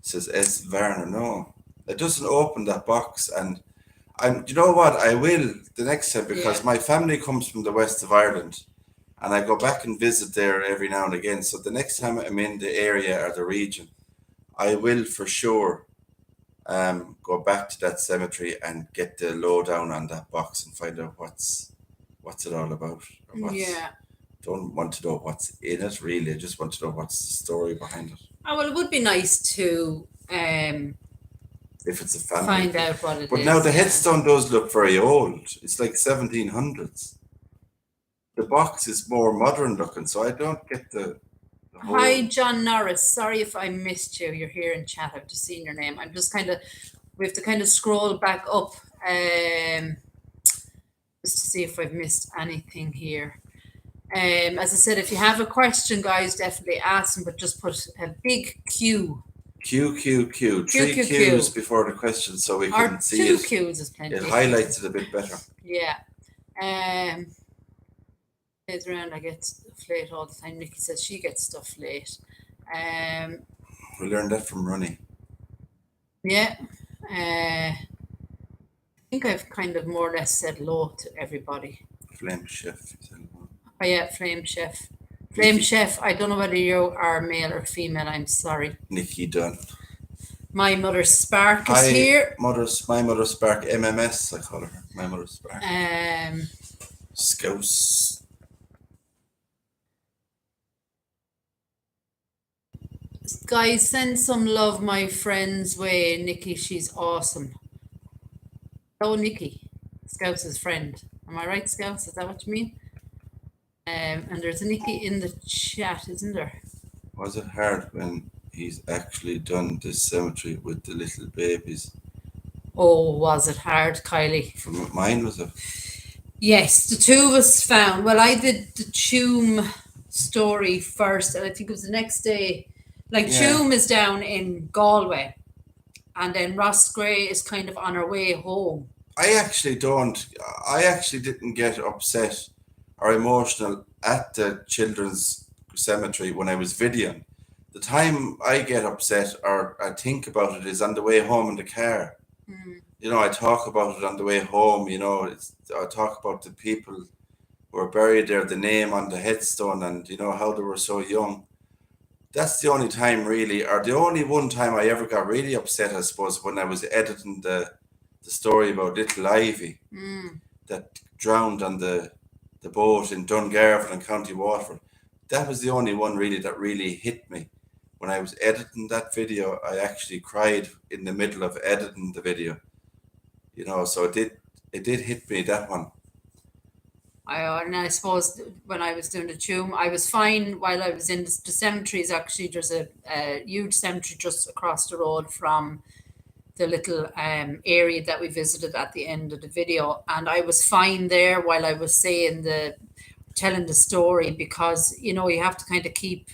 S2: Says S. Varner. No, it doesn't open, that box. And you know what? I will the next time, because my family comes from the west of Ireland and I go back and visit there every now and again. So the next time I'm in the area or the region, I will for sure go back to that cemetery and get the lowdown on that box and find out what's it all about. Don't want to know what's in it really. I just want to know what's the story behind it.
S1: Oh, well, it would be nice to
S2: if it's a family
S1: find out what it is.
S2: But now the headstone does look very old. It's like 1700s. The box is more modern looking, so I don't get the whole...
S1: Hi, John Norris. Sorry if I missed you. You're here in chat. I've just seen your name. I'm just we have to kind of scroll back up just to see if I've missed anything here. As I said, if you have a question, guys, definitely ask them, but just put a big Q.
S2: Q. Three Qs before the question so we can see it.
S1: 2 Qs is plenty.
S2: It highlights it a bit better.
S1: Yeah. Days around, I get late all the time. Nikki says she gets stuff late.
S2: We learned that from Ronnie.
S1: Yeah. I think I've kind of more or less said hello to everybody.
S2: Flame Chef.
S1: Oh yeah, Flame Chef. Flame Chef, I don't know whether you are male or female, I'm sorry.
S2: Nikki Dunn.
S1: My Mother Spark is here.
S2: My Mother Spark, MMS, I call her. My Mother Spark. Scouse.
S1: Guys, send some love my friend's way. Nikki, she's awesome. Oh, Nikki, Scouse's friend. Am I right, Scouse? Is that what you mean? And there's a Nikki in the chat, isn't there?
S2: Was it hard when he's actually done this cemetery with the little babies?
S1: Oh, was it hard, Kylie?
S2: From mine, was it?
S1: Yes, the two of us found. Well, I did the Tuam story first, and I think it was the next day. Like, Tuam is down in Galway, and then Ross Gray is kind of on her way home.
S2: I actually didn't get upset or emotional at the children's cemetery when I was videoing. The time I get upset or I think about it is on the way home in the car. You know, I talk about it on the way home. You know, I talk about the people who are buried there, the name on the headstone, and you know how they were so young. That's the only time really, or the only one time I ever got really upset, I suppose, when I was editing the story about little Ivy that drowned on the boat in Dungarvan in County Waterford. That was the only one really that really hit me. When I was editing that video, I actually cried in the middle of editing the video. You know, so it did hit me, that one.
S1: And I suppose when I was doing the Tuam, I was fine while I was in the cemeteries. Actually, there's a huge cemetery just across the road from the little area that we visited at the end of the video, and I was fine there while I was telling the story, because you know you have to kind of keep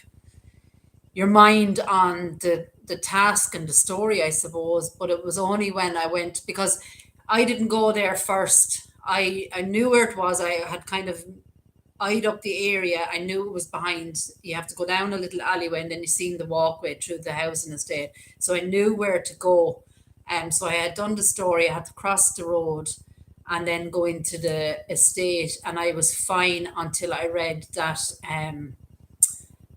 S1: your mind on the task and the story, I suppose. But it was only when I went, because I didn't go there first. I knew where it was. I had kind of eyed up the area. I knew it was behind. You have to go down a little alleyway, and then you seen the walkway through the housing estate. So I knew where to go. So I had done the story. I had to cross the road, and then go into the estate, and I was fine until I read that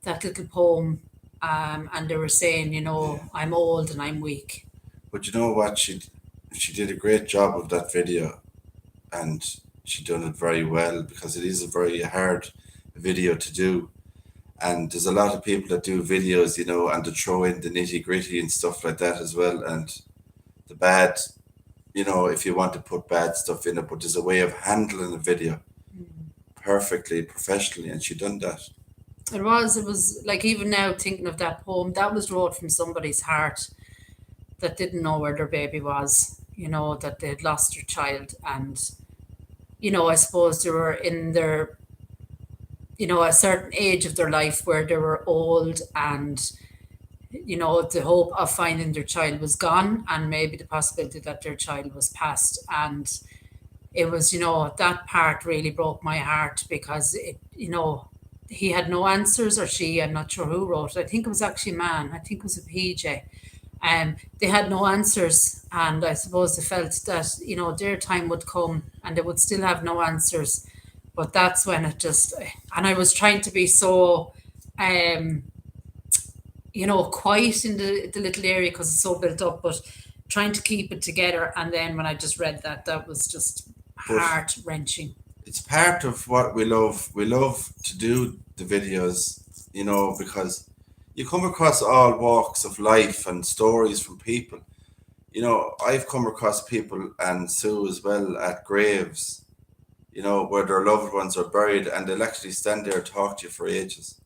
S1: little poem. And they were saying, I'm old and I'm weak.
S2: But you know what? She did a great job of that video, and she done it very well, because it is a very hard video to do. And there's a lot of people that do videos, and to throw in the nitty gritty and stuff like that as well. And the bad, if you want to put bad stuff in it, but there's a way of handling a video perfectly, professionally, and she done that.
S1: It was like, even now thinking of that poem, that was wrote from somebody's heart that didn't know where their baby was, that they had lost their child. And, I suppose they were in their, a certain age of their life where they were old, and, the hope of finding their child was gone, and maybe the possibility that their child was passed. And it was, that part really broke my heart, because he had no answers, or she, I'm not sure who wrote it. I think it was actually a man. I think it was a PJ. They had no answers, and I suppose they felt that, their time would come and they would still have no answers. But that's when it just, and I was trying to be so, quiet in the little area, because it's so built up, but trying to keep it together. And then when I just read that was just heart wrenching.
S2: It's part of what we love. We love to do the videos, because you come across all walks of life and stories from people. I've come across people, and Sue as well, at graves, where their loved ones are buried, and they'll actually stand there and talk to you for ages,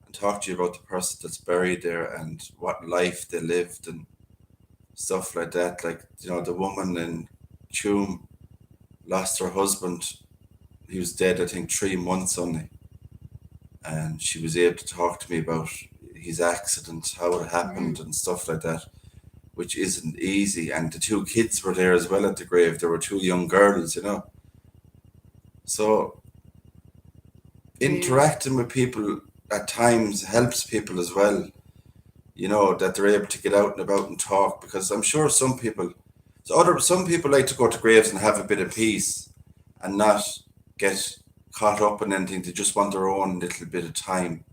S2: and talk to you about the person that's buried there and what life they lived and stuff like that. Like, the woman in Tuam lost her husband. He was dead, I think, 3 months only. And she was able to talk to me about his accident, how it happened, and stuff like that, which isn't easy. And the 2 kids were there as well at the grave. There were 2 young girls, So interacting with people at times helps people as well, that they're able to get out and about and talk, because I'm sure some people like to go to graves and have a bit of peace and not get caught up in anything. They just want their own little bit of time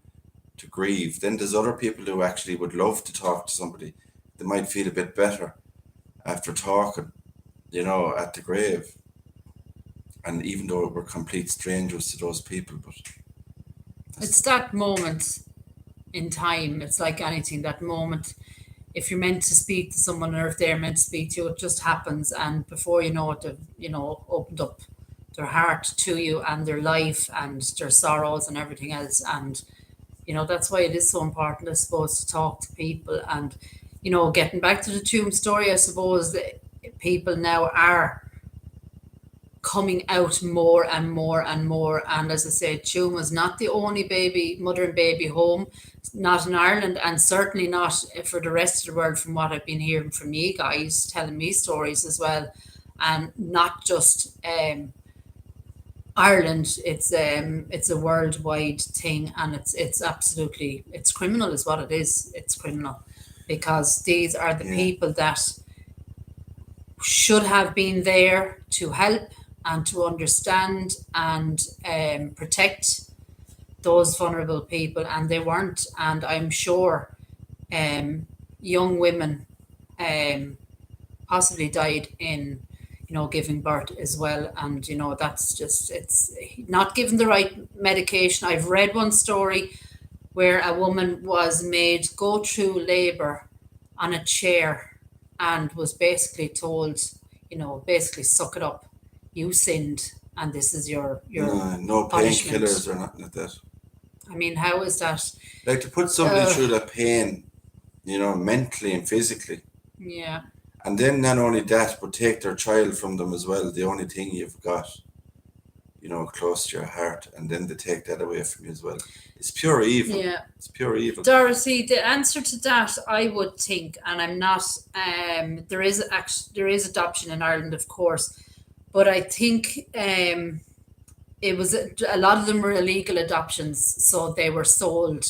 S2: to grieve. Then there's other people who actually would love to talk to somebody. They might feel a bit better after talking, at the grave. And even though we're complete strangers to those people, but
S1: it's that moment in time. It's like anything, that moment. If you're meant to speak to someone, or if they're meant to speak to you, it just happens. And before you know it, they've, opened up their heart to you, and their life and their sorrows and everything else. And, that's why it is so important, I suppose, to talk to people. And, getting back to the Tuam story, I suppose that people now are coming out more and more and more. And as I said, Tuam was not the only mother and baby home, not in Ireland, and certainly not for the rest of the world, from what I've been hearing from you guys telling me stories as well. And not just Ireland, it's a worldwide thing, and it's absolutely, it's criminal is what it is. It's criminal, because these are the people that should have been there to help and to understand and protect those vulnerable people, and they weren't. And I'm sure young women possibly died in giving birth as well. And that's just, it's not given the right medication. I've read one story where a woman was made go through labor on a chair, and was basically told, basically, suck it up, you sinned, and this is your
S2: no
S1: punishment.
S2: painkillers or nothing like that.
S1: I mean, how is that?
S2: Like, to put somebody through that pain, mentally and physically.
S1: Yeah.
S2: And then not only that, but take their child from them as well. The only thing you've got, close to your heart, and then they take that away from you as well. It's pure evil.
S1: Yeah.
S2: It's pure evil.
S1: Dorothy, the answer to that, I would think, and I'm not, there is adoption in Ireland, of course, but I think it was a lot of them were illegal adoptions, so they were sold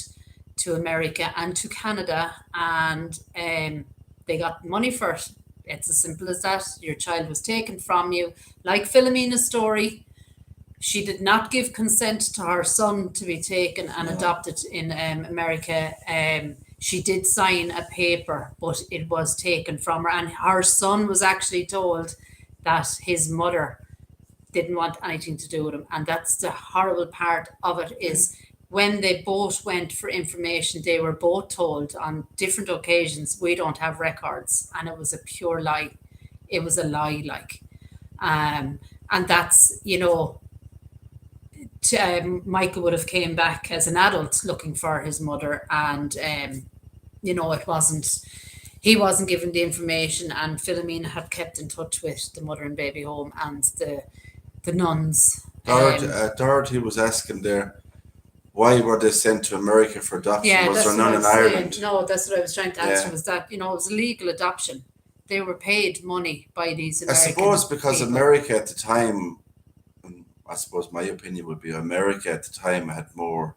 S1: to America and to Canada, and they got money for it. It's as simple as that. Your child was taken from you, like Philomena's story. She did not give consent to her son to be taken and
S2: No.
S1: adopted in America. She did sign a paper, but it was taken from her, and her son was actually told that his mother didn't want anything to do with him. And that's the horrible part of it, is when they both went for information, they were both told on different occasions, we don't have records. And it was a pure lie. It was a lie, like. And that's, Michael would have came back as an adult looking for his mother, and it wasn't. He wasn't given the information, and Philomena had kept in touch with the mother and baby home and the nuns.
S2: Dorothy was asking there, why were they sent to America for adoption?
S1: Yeah,
S2: Was
S1: that's
S2: there
S1: what I
S2: none in
S1: was saying.
S2: Ireland?
S1: No, that's what I was trying to answer.
S2: Yeah.
S1: Was that it was a legal adoption? They were paid money by these
S2: I
S1: American
S2: suppose because
S1: people.
S2: America at the time, I suppose my opinion would be America at the time had more,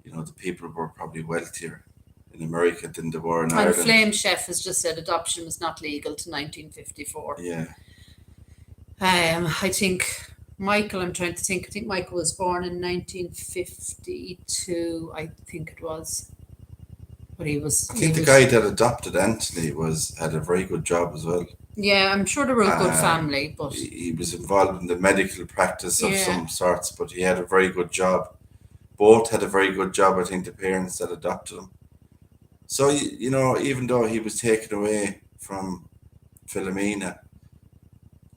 S2: the people were probably wealthier in America than they were in
S1: And
S2: Ireland.
S1: Flame Chef has just said adoption was not legal to 1954.
S2: Yeah.
S1: I think Michael. I'm trying to think. I think Michael was born in 1952. I think it was. But he was.
S2: I think the guy that adopted Anthony had a very good job as well.
S1: Yeah, I'm sure they were a good family, but
S2: He was involved in the medical practice of
S1: Yeah.
S2: some sorts, but he had a very good job. Both had a very good job, I think, the parents that adopted him. So, even though he was taken away from Philomena,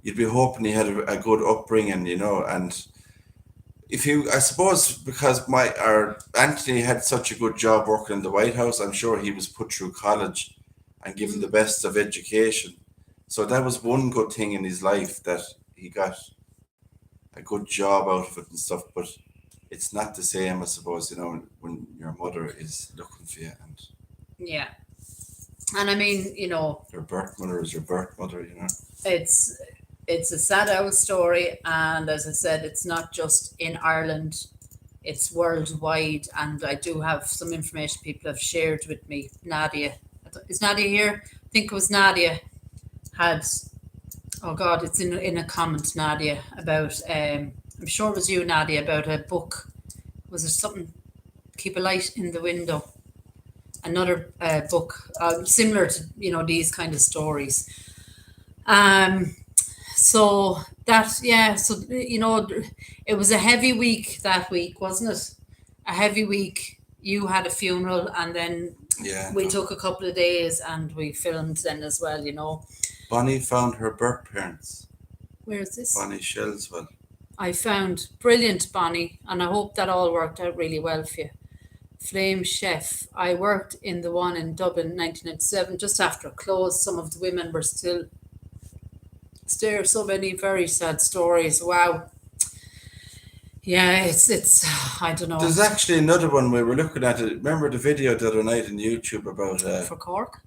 S2: you'd be hoping he had a good upbringing, and I suppose because Anthony had such a good job working in the White House, I'm sure he was put through college and given the best of education. So that was one good thing in his life, that he got a good job out of it and stuff. But it's not the same, I suppose, when your mother is looking for you, and
S1: yeah. And I mean,
S2: your birth mother is your birth mother,
S1: it's a sad old story, and as I said, it's not just in Ireland, it's worldwide. And I do have some information people have shared with me. Nadia, is Nadia here? I think it was Nadia had, oh God, it's in a comment, Nadia, about I'm sure it was you, Nadia, about a book. Was there something, Keep a Light in the Window? Another book similar to these kind of stories. So that, yeah, so it was a heavy week that week, wasn't it? A heavy week. You had a funeral, and then we took a couple of days and we filmed then as well.
S2: Bonnie found her birth parents.
S1: Where is this?
S2: Bonnie Shellswell.
S1: I found brilliant, Bonnie, and I hope that all worked out really well for you. Flame Chef. I worked in the one in Dublin in 1997, just after it closed. Some of the women were still there. So many very sad stories. Wow. Yeah, it's I don't know.
S2: There's actually another one we were looking at. Remember the video the other night on YouTube about
S1: For Cork?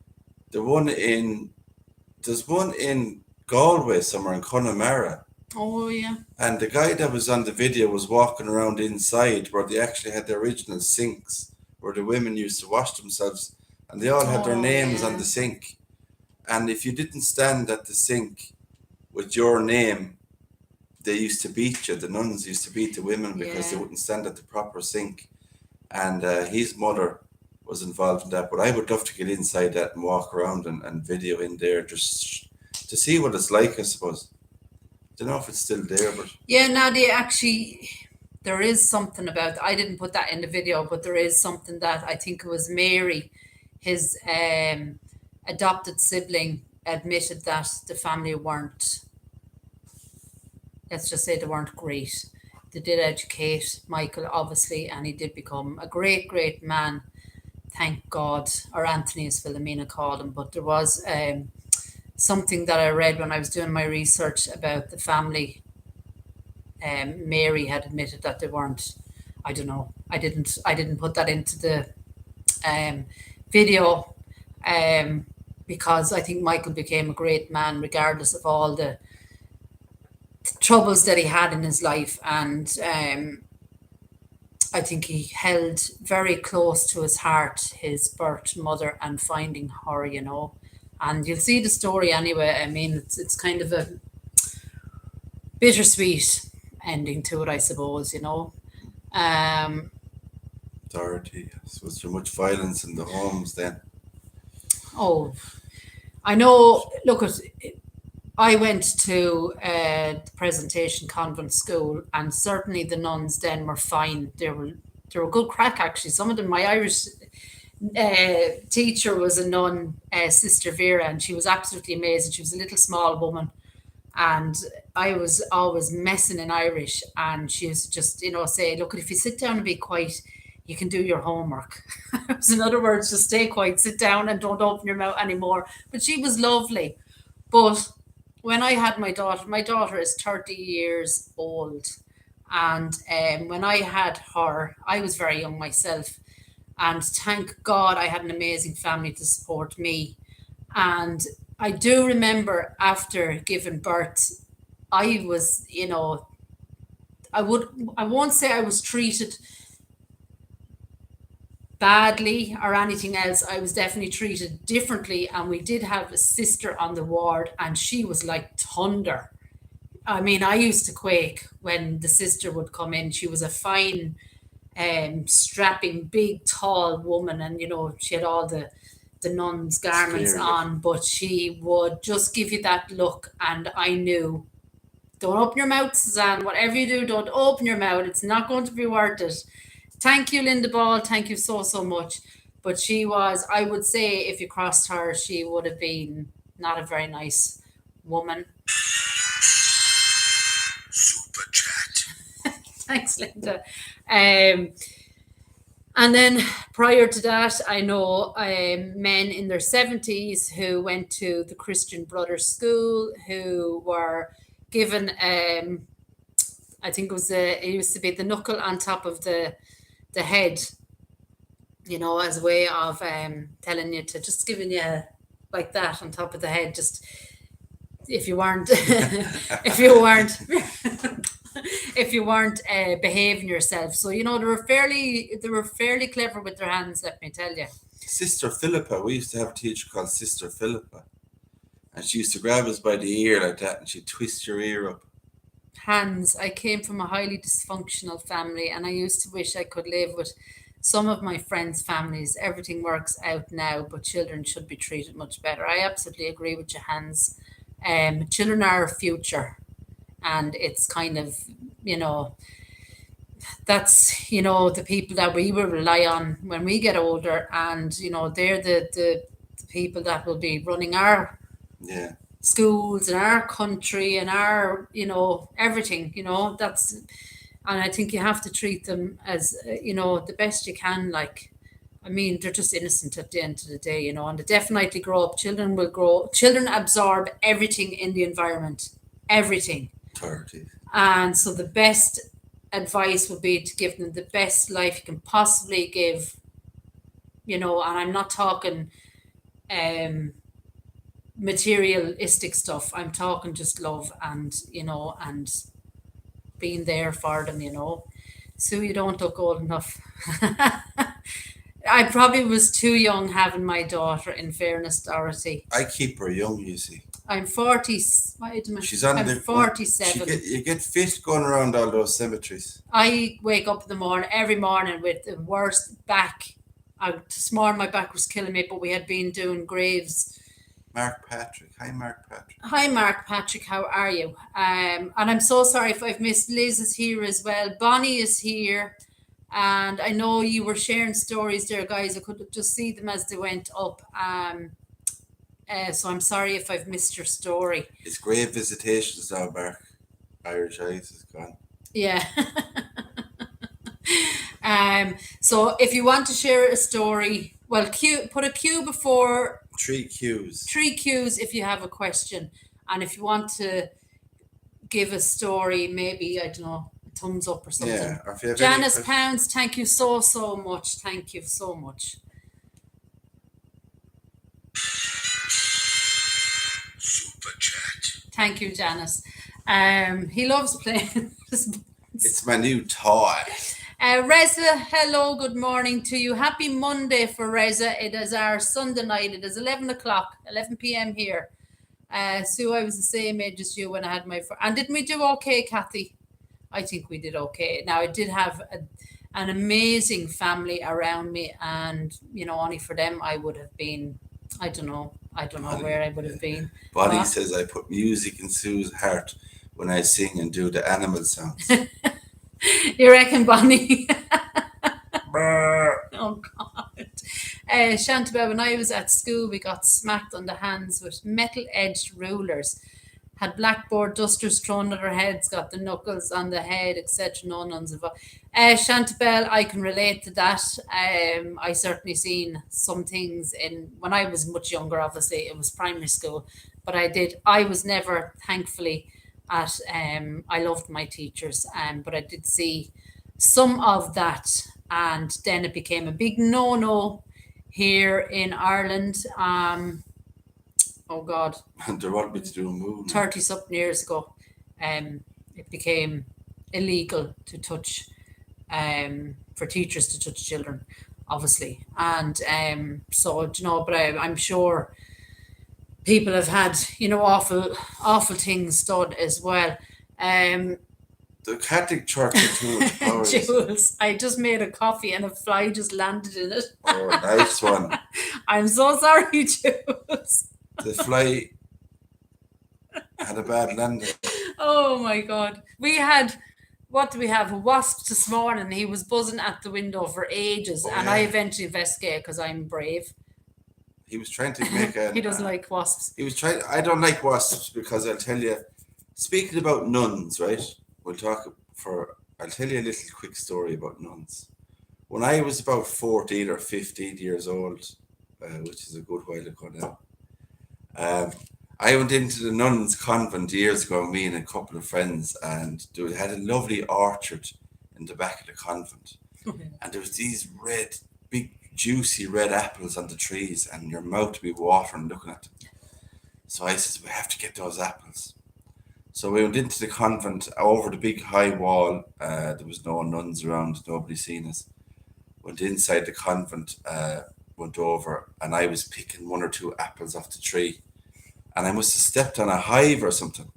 S2: there's one in Galway somewhere in Connemara.
S1: Oh, yeah.
S2: And the guy that was on the video was walking around inside where they actually had the original sinks where the women used to wash themselves, and they all had their names on the sink. And if you didn't stand at the sink with your name, they used to beat you. The nuns used to beat the women because they wouldn't stand at the proper sink. And his mother was involved in that. But I would love to get inside that and walk around and video in there just to see what it's like, I suppose. Don't know if it's still there, but
S1: yeah, Nadia, actually, there is something about. I didn't put that in the video, but there is something that I think it was Mary, his adopted sibling, admitted that the family weren't. Let's just say they weren't great. They did educate Michael, obviously, and he did become a great, great man. Thank God, or Anthony, as Philomena called him. But there was something that I read when I was doing my research about the family. Mary had admitted that they weren't. I don't know. I didn't put that into the video because I think Michael became a great man, regardless of all the troubles that he had in his life, and I think he held very close to his heart his birth mother and finding her, And you'll see the story anyway. I mean, it's kind of a bittersweet ending to it, I suppose,
S2: Dorothy, was there much violence in the homes then?
S1: Oh, I know. Look, I went to the Presentation Convent School, and certainly the nuns then were fine. They were good crack, actually. Some of them, my Irish teacher was a nun, Sister Vera, and she was absolutely amazing. She was a little small woman, and I was always messing in Irish, and she used to just, say, look, if you sit down and be quiet, you can do your homework. So in other words, just stay quiet, sit down and don't open your mouth anymore. But she was lovely. But when I had my daughter is 30 years old. And when I had her, I was very young myself. And thank God I had an amazing family to support me. And I do remember after giving birth, I was, I won't say I was treated badly or anything else. I was definitely treated differently. And we did have a sister on the ward, and she was like thunder. I mean, I used to quake when the sister would come in. She was a fine, strapping, big, tall woman, and she had all the nun's garments
S2: Scary.
S1: on, but she would just give you that look, and I knew, don't open your mouth, Suzanne. Whatever you do, don't open your mouth. It's not going to be worth it. Thank you, Linda Ball. Thank you so much. But she was, I would say, if you crossed her, she would have been not a very nice woman.
S2: Super chat.
S1: Thanks, Linda. And then prior to that, I know men in their 70s who went to the Christian Brothers School, who were given, I think it used to be the knuckle on top of the head, as a way of telling you to, just giving you like that on top of the head, just if you weren't if you weren't behaving yourself. So they were fairly clever with their hands, let me tell you.
S2: Sister Philippa, we used to have a teacher called Sister Philippa, and she used to grab us by the ear like that, and she'd twist your ear up.
S1: Hands. I came from a highly dysfunctional family, and I used to wish I could live with some of my friends' families. Everything works out now, but children should be treated much better. I absolutely agree with your Hands. Children are our future, and it's kind of, that's, the people that we will rely on when we get older, and, they're the people that will be running our schools and our country and our, everything, that's, and I think you have to treat them as, the best you can. Like, I mean, they're just innocent at the end of the day, and they definitely grow up. Children will grow. Children absorb everything in the environment, everything.
S2: 30.
S1: And so the best advice would be to give them the best life you can possibly give, and I'm not talking materialistic stuff. I'm talking just love and, and being there for them, So you don't look old enough. I probably was too young having my daughter, in fairness, Dorothy.
S2: I keep her young, you see.
S1: I'm 40.
S2: She's on
S1: I'm 47.
S2: You get fit going around all those cemeteries.
S1: I wake up in the morning, every morning, with the worst back. This morning my back was killing me, but we had been doing graves.
S2: Mark Patrick. Hi, Mark Patrick.
S1: Hi, Mark Patrick. How are you? And I'm so sorry if I've missed. Liz is here as well. Bonnie is here. And I know you were sharing stories there, guys. I could just see them as they went up. So I'm sorry if I've missed your story.
S2: It's grave visitations now, Mark. Irish Eyes is gone.
S1: Yeah. So if you want to share a story, well, put a Q before
S2: 3 Qs.
S1: 3 Qs if you have a question. And if you want to give a story, maybe, I don't know, a thumbs up or something.
S2: Yeah. Or if you have
S1: Janice Pounds, thank you so much. Thank you so much.
S2: Super chat.
S1: Thank you, Janice. He loves playing.
S2: It's my new toy.
S1: Reza, hello, good morning to you. Happy Monday for Reza. It is our Sunday night. It is 11 o'clock, 11 p.m. here. Sue, I was the same age as you when I had my first. And didn't we do okay, Kathy? I think we did okay. Now, I did have an amazing family around me, and, only for them, I would have been, I don't know where I would have been.
S2: Bonnie says I put music in Sue's heart when I sing and do the animal sounds.
S1: You reckon, Bonnie? Oh, God. Chantabelle, when I was at school, we got smacked on the hands with metal-edged rulers, had blackboard dusters thrown at our heads, got the knuckles on the head, etc. No nuns involved. Chantabelle, I can relate to that. I certainly seen some things when I was much younger, obviously, it was primary school, but I was never, thankfully, I loved my teachers, but I did see some of that, and then it became a big no-no here in Ireland. Oh God,
S2: And they want me to do a move.
S1: 30-something years ago, it became illegal to touch, for teachers to touch children, obviously, and so but I'm sure people have had awful things done as well.
S2: The Catholic Church are too much power.
S1: Jules, I just made a coffee and a fly just landed in it.
S2: Oh, nice one.
S1: I'm so sorry, Jules.
S2: The fly had a bad landing.
S1: Oh my God. We had, what do we have? A wasp this morning. He was buzzing at the window for ages, and I eventually investigated because I'm brave.
S2: He was trying to make a...
S1: He doesn't like wasps.
S2: I don't like wasps because I'll tell you, speaking about nuns, right? I'll tell you a little quick story about nuns. When I was about 14 or 15 years old, which is a good while ago now, I went into the nuns' convent years ago, me and a couple of friends, and they had a lovely orchard in the back of the convent. And there was these big, juicy red apples on the trees, and your mouth would be watering looking at them. So I said, we have to get those apples. So we went into the convent, over the big high wall. There was no nuns around, nobody seen us. Went inside the convent, went over, and I was picking one or two apples off the tree. And I must have stepped on a hive or something,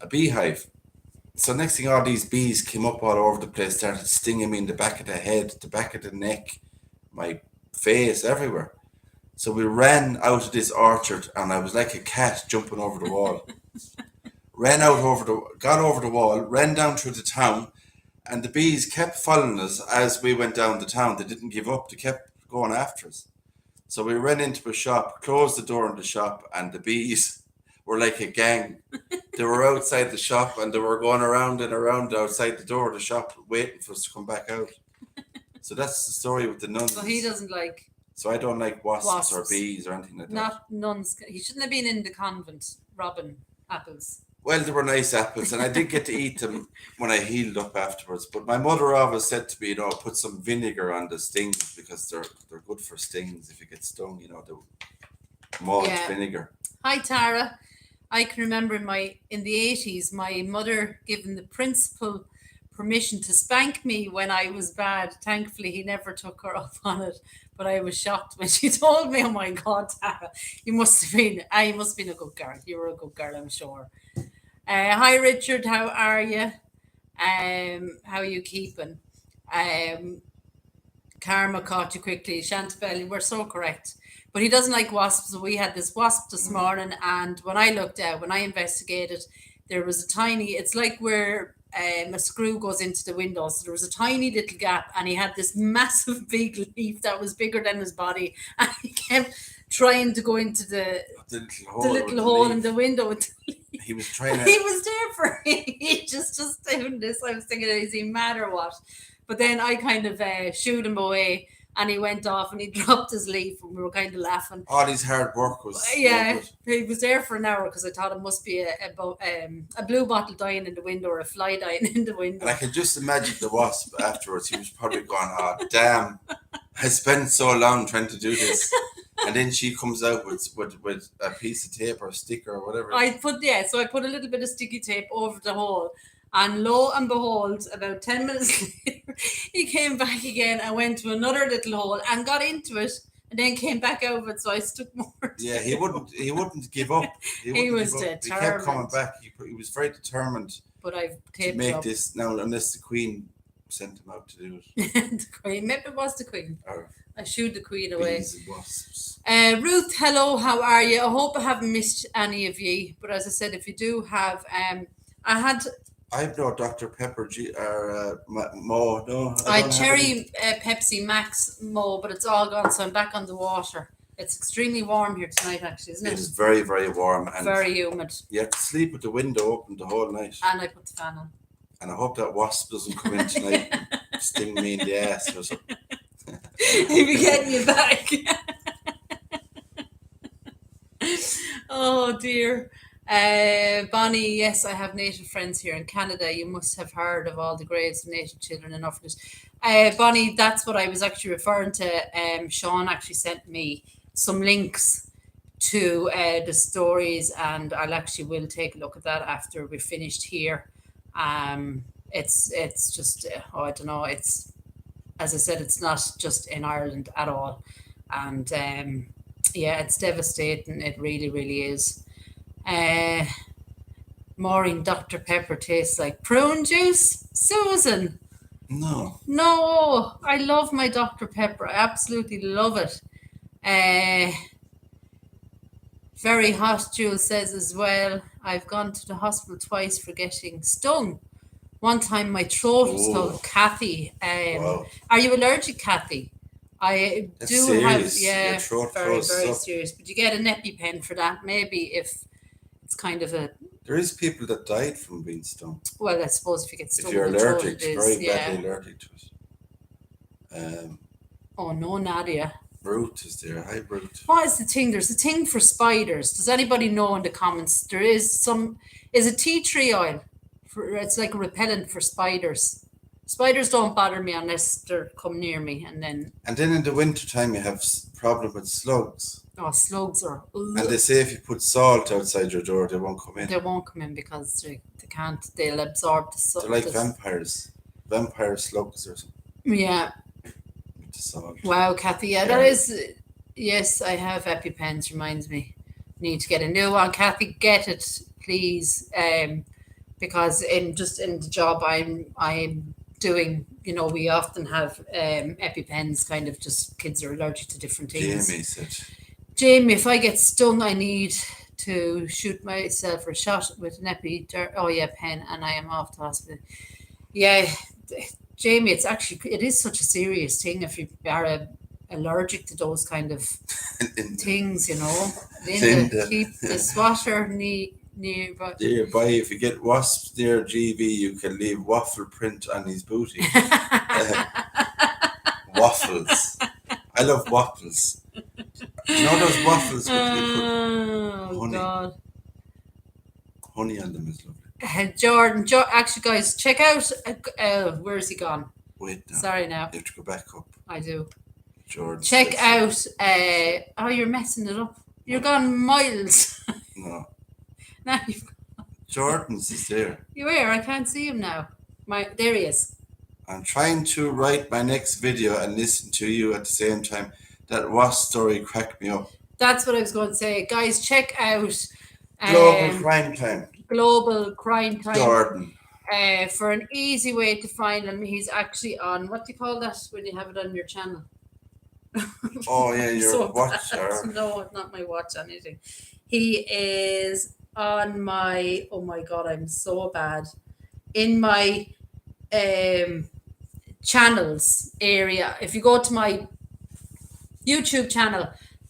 S2: a beehive. So next thing, all these bees came up all over the place, started stinging me in the back of the head, the back of the neck, my face, everywhere. So we ran out of this orchard, and I was like a cat jumping over the wall. Got over the wall, ran down through the town, and the bees kept following us as we went down the town. They didn't give up. They kept going after us. So we ran into a shop, closed the door in the shop, and the bees were like a gang. They were outside the shop, and they were going around and around outside the door of the shop, waiting for us to come back out. So that's the story with the nuns.
S1: So he doesn't like...
S2: So I don't like wasps or bees or anything like that.
S1: Not nuns. He shouldn't have been in the convent robbing apples.
S2: Well, they were nice apples, and I did get to eat them when I healed up afterwards. But my mother always said to me, put some vinegar on the stings because they're good for stings if you get stung, the malt vinegar.
S1: Hi, Tara. I can remember in the 80s, my mother giving the principal permission to spank me when I was bad. Thankfully, he never took her up on it, but I was shocked when she told me, oh my God, Tara, you must have been a good girl. You were a good girl, I'm sure. Hi, Richard. How are you? How are you keeping? Karma caught you quickly. Chantabelle, you were so correct. But he doesn't like wasps. So we had this wasp this morning, and when I investigated, there was it's like where a screw goes into the window. So there was a tiny little gap, and he had this massive big leaf that was bigger than his body, and he kept trying to go into the little hole in the window.
S2: He was trying to...
S1: He was there for he just doing this. I was thinking, is he mad or what? But then I kind of shooed him away, and he went off and he dropped his leaf, and we were kind of laughing.
S2: All his hard work was...
S1: Yeah, he was there for an hour because I thought it must be a blue bottle dying in the window or a fly dying in the window.
S2: And I could just imagine the wasp afterwards. He was probably going, oh, damn, I spent so long trying to do this. And then she comes out with a piece of tape or a sticker or whatever.
S1: I put a little bit of sticky tape over the hole, and lo and behold, about 10 minutes later, he came back again and went to another little hole and got into it, and then came back out of it. So I stuck more.
S2: Yeah, he wouldn't give up.
S1: He was
S2: He kept coming
S1: determined.
S2: back. He was very determined
S1: But I've
S2: to
S1: taped
S2: make
S1: up.
S2: this now, unless the Queen sent him out to do it.
S1: The Queen, maybe it was the Queen.
S2: Or
S1: I shooed the Queen away.
S2: bees and wasps.
S1: Ruth, hello, how are you? I hope I haven't missed any of you. But as I said, if you do have,
S2: I've no Dr. Pepper Mo. No,
S1: I
S2: don't have
S1: cherry Pepsi Max Mo, but it's all gone, so I'm back on the water. It's extremely warm here tonight, actually, isn't
S2: it
S1: it?
S2: is very, very warm, and
S1: Very humid.
S2: you have to sleep with the window open the whole night.
S1: And I put the fan on.
S2: And I hope that wasp doesn't come in tonight and sting me in the ass or something.
S1: He'll be getting you back. Oh dear. Bonnie, yes, I have Native friends here in Canada. You must have heard of all the graves of Native children in orphanages. Bonnie, that's what I was actually referring to. Sean actually sent me some links to the stories, and will take a look at that after we're finished here. It's just I don't know. It's, as I said, it's not just in Ireland at all, and yeah, it's devastating. It really, really is. Maureen, Dr. Pepper tastes like prune juice. Susan,
S2: No.
S1: I love my Dr. Pepper. I absolutely love it. Very hot, Jules says as well. I've gone to the hospital twice for getting stung. One time my throat was stung. Kathy,
S2: Wow.
S1: are you allergic, Kathy? I
S2: That's
S1: do
S2: serious.
S1: have, yeah,
S2: Your throat
S1: very,
S2: closes
S1: very
S2: up.
S1: serious. But you get an EpiPen for that, maybe, if it's kind of a,
S2: There is people that died from being stung.
S1: well, I suppose if you get stung
S2: If you're
S1: in the throat,
S2: allergic,
S1: it is,
S2: very
S1: yeah.
S2: badly allergic to it.
S1: Oh no, Nadia.
S2: Ruth is there. Hi, Ruth.
S1: What is the thing? There's a thing for spiders. Does anybody know in the comments? There is is it tea tree oil? It's like a repellent for spiders. Spiders don't bother me unless they come near me, and then
S2: in the winter time, you have problem with slugs.
S1: slugs are.
S2: And they say if you put salt outside your door, they won't come in.
S1: They won't come in because they can't. They'll absorb the salt.
S2: They're like vampires. Vampire slugs or something.
S1: Yeah.
S2: With the salt.
S1: Wow, Kathy. Yeah, that is. Yes, I have EpiPens. Reminds me. Need to get a new one, Kathy. Get it, please. Because in the job I'm doing, we often have EpiPens. Kind of just kids are allergic to different things.
S2: Jamie said.
S1: Jamie, if I get stung, I need to shoot myself a shot with an pen, and I am off to hospital. Yeah, Jamie, it is such a serious thing if you are allergic to those kind of things, Linda, keep the swatter nearby.
S2: Dearby, if you get wasps near GV, you can leave waffle print on his booty. Waffles. I love waffles. You know those waffles with honey?
S1: God.
S2: Honey on them is lovely.
S1: Jordan, actually, guys, check out. Where is he gone?
S2: Wait now.
S1: Sorry now.
S2: You have to go back up.
S1: I do.
S2: Jordan.
S1: Check out. You're messing it up. You're gone miles.
S2: No.
S1: Now
S2: Jordan's is there.
S1: You where? I can't see him now. There he is.
S2: I'm trying to write my next video and listen to you at the same time. That wasp story cracked me up.
S1: That's what I was going to say. Guys, check out
S2: Global Crime Time.
S1: Global Crime Time.
S2: Jordan.
S1: For an easy way to find him, he's actually on, what do you call that when you have it on your channel?
S2: Oh yeah, your watch.
S1: No, it's not my watch, anything. He is on my, oh my God, I'm so bad. In my channels area. If you go to my YouTube channel,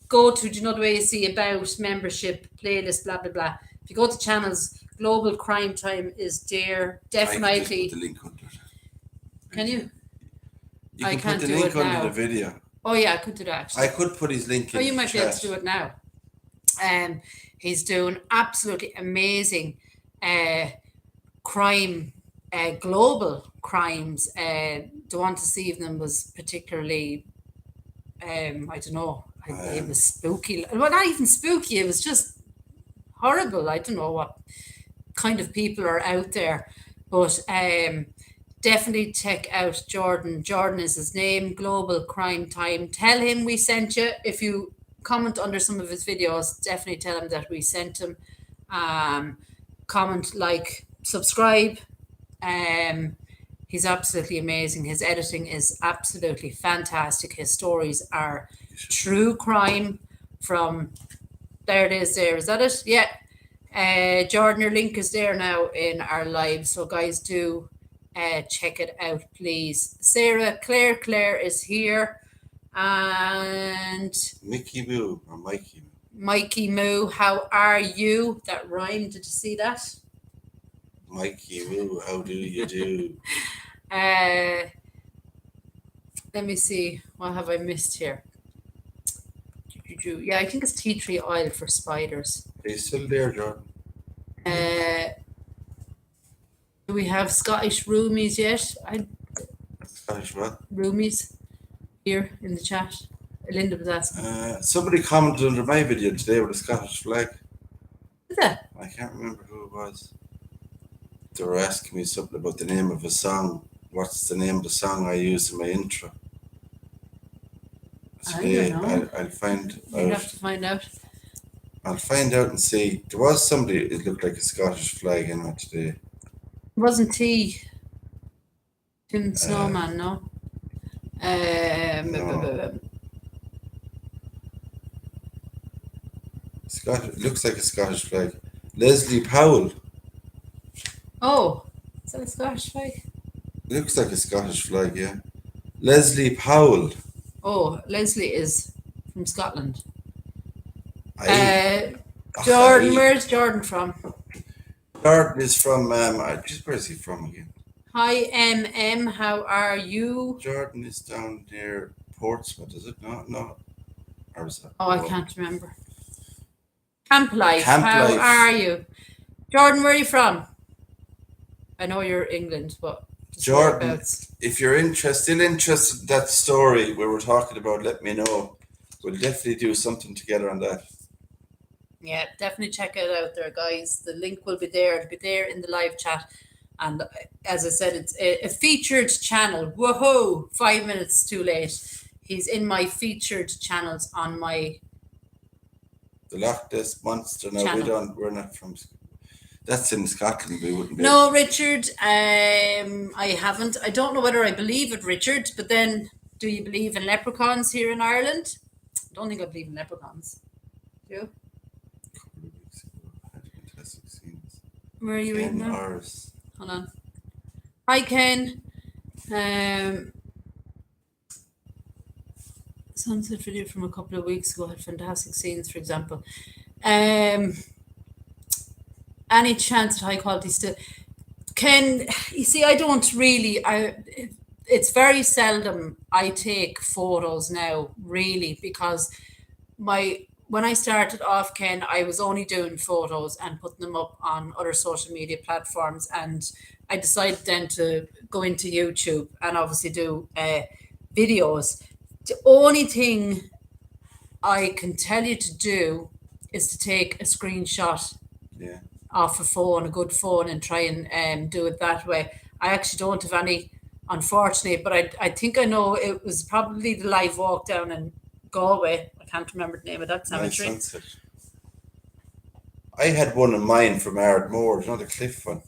S1: go to, do you know the way you see about membership, playlist, blah, blah, blah. If you go to channels, Global Crime Time is there. Definitely.
S2: I can just put the link under it.
S1: Can you?
S2: You
S1: I
S2: can
S1: can't
S2: put the
S1: do
S2: link
S1: it now.
S2: under the video.
S1: Oh yeah, I could do that actually.
S2: I could put his link in.
S1: Oh, you might
S2: the
S1: be able
S2: chat.
S1: to do it now. He's doing absolutely amazing crime, global crimes. The one this evening was particularly, I don't know It was spooky. Well, not even spooky. It was just horrible. I don't know what kind of people are out there, but definitely check out Jordan. Jordan is his name. Global Crime Time. Tell him we sent you. If you comment under some of his videos, definitely tell him that we sent him. Comment, like, subscribe. He's absolutely amazing. His editing is absolutely fantastic. His stories are true crime from there. It is. There is that it? Yeah. Jordan, your link is there now in our live. So guys, do check it out, please. Sarah Claire is here, and
S2: Mickey Moo or Mikey Moo.
S1: Mikey Moo, how are you? That rhyme. Did you see that?
S2: Mikey Moo, how do you do?
S1: Let me see. What have I missed here? Yeah, I think it's tea tree oil for spiders.
S2: Are you still there, Jordan?
S1: Do we have Scottish roomies yet?
S2: Scottish what?
S1: Roomies here in the chat. Linda was asking.
S2: Somebody commented under my video today with a Scottish flag.
S1: Is that?
S2: I can't remember who it was. They were asking me something about the name of a song. What's the name of the song I used in my intro?
S1: I don't know.
S2: I'll find
S1: You
S2: out.
S1: have to find out.
S2: I'll find out and see. There was somebody, it looked like a Scottish flag in it today.
S1: It wasn't tea. Tin Snowman, no.
S2: No. It looks like a Scottish flag. Leslie Powell.
S1: Oh, is that a Scottish flag?
S2: Looks like a Scottish flag, yeah. Leslie Powell.
S1: Oh, Leslie is from Scotland.
S2: Jordan,
S1: Where's Jordan from?
S2: Jordan is from, where's he from again?
S1: Hi, how are you?
S2: Jordan is down near Portsmouth, is it? No. Or is that?
S1: Oh, I can't remember. Camp Life,
S2: Camp
S1: how
S2: Life.
S1: are you? Jordan, where are you from? I know you're England, but just
S2: Jordan,
S1: whereabouts.
S2: if you're still interested in that story we were talking about, let me know. We'll definitely do something together on that.
S1: Yeah, definitely check it out there, guys. The link will be there. It'll be there in the live chat. And as I said, it's a featured channel. Whoa, 5 minutes too late. He's in my featured channels on my
S2: The Loch Ness Monster. No,
S1: channel.
S2: we're not from. That's in Scotland. We wouldn't be.
S1: No, Richard. I haven't. I don't know whether I believe it, Richard. But then, do you believe in leprechauns here in Ireland? I don't think I believe in leprechauns. Do you?
S2: Fantastic scenes.
S1: Where are you reading now?
S2: Ours.
S1: Hold on. Hi, Ken. Sunset video from a couple of weeks ago had fantastic scenes, for example. Any chance at high quality still? Ken, you see, I don't really. It's very seldom I take photos now, really, because when I started off, Ken, I was only doing photos and putting them up on other social media platforms, and I decided then to go into YouTube and obviously do videos. The only thing I can tell you to do is to take a screenshot off a phone, a good phone, and try and do it that way. I actually don't have any, unfortunately, but I think I know it was probably the live walk down in Galway. I can't remember the name of that cemetery.
S2: Nice sunset. I had one in mind from Ardmore, you know, the cliff one.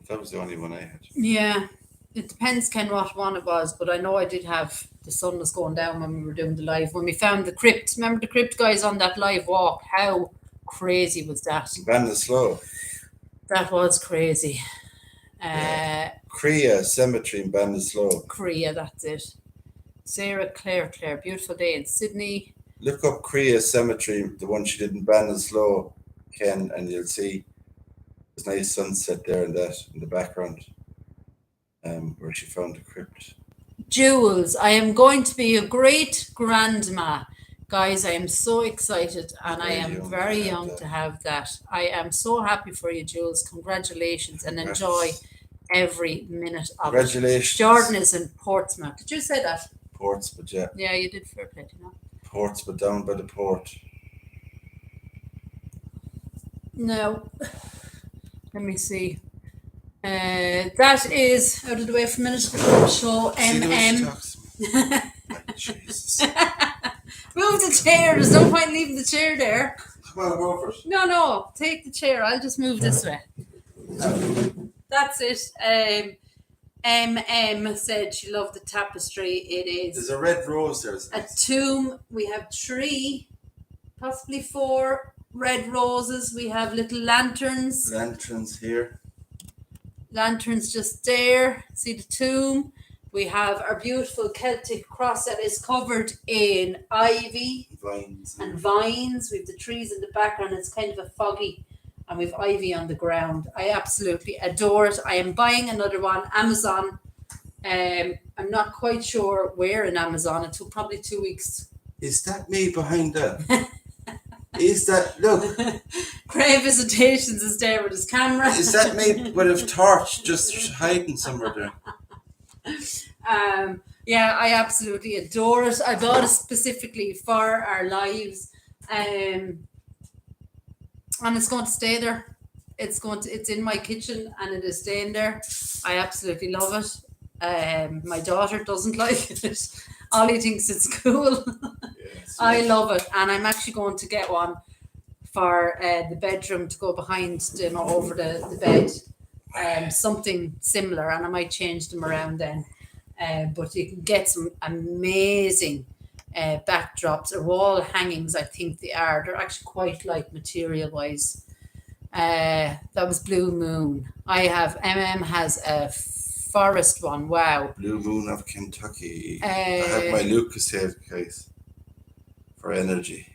S2: That was the only one I had.
S1: Yeah, it depends, Ken, what one it was, but I know I did have, the sun was going down when we were doing the live. When we found the crypt, remember the crypt guys on that live walk? How crazy was that?
S2: Ballinasloe.
S1: That was crazy.
S2: Crea Cemetery in Ballinasloe.
S1: Crea, that's it. Sarah Claire, beautiful day in Sydney.
S2: Look up Crea Cemetery, the one she did in Ballinasloe, Ken, and you'll see there's a nice sunset there in the background, where she found the crypt. Jules,
S1: I am going to be a great grandma. Guys, I am so excited, and I am very young to have that. I am so happy for you, Jules. Congratulations, and enjoy every minute of it.
S2: Congratulations.
S1: Jordan is in Portsmouth. Did you say that?
S2: Portsmouth, yeah.
S1: Yeah, you did, fair play, you know.
S2: Portsmouth, down by the port.
S1: No. Let me see. That is out of the way for a minute. So
S2: See the way she
S1: MM.
S2: talks to me? Like, Jesus.
S1: Move the chair. There's no point leaving the chair there.
S2: Come on, go for it.
S1: No. Take the chair. I'll just move this way. That's it. MM said she loved the tapestry. It is
S2: There's a red rose there.
S1: a tomb. We have 3, possibly 4 red roses. We have little lanterns.
S2: Lanterns here.
S1: Lanterns just there. See the tomb. We have our beautiful Celtic cross that is covered in ivy
S2: Vines.
S1: and vines. We've the trees in the background. It's kind of a foggy, and we've ivy on the ground. I absolutely adore it. I am buying another one. Amazon. I'm not quite sure where in Amazon. It took probably 2 weeks.
S2: Is that me behind that? Is that, look,
S1: Crave Visitations is there with his camera.
S2: is that me with a torch just hiding somewhere there?
S1: Yeah, I absolutely adore it. I bought it specifically for our lives, and it's going to stay there. It's in my kitchen and it is staying there. I absolutely love it. My daughter doesn't like it. Ollie thinks it's cool.
S2: Yes,
S1: I love it, and I'm actually going to get one for the bedroom to go behind, over the bed. Something similar, and I might change them around then. But you can get some amazing backdrops or wall hangings. I think they are. They're actually quite light material wise. That was Blue Moon. I have has a forest one. Wow.
S2: Blue Moon of Kentucky. I have my Lucasade case for energy.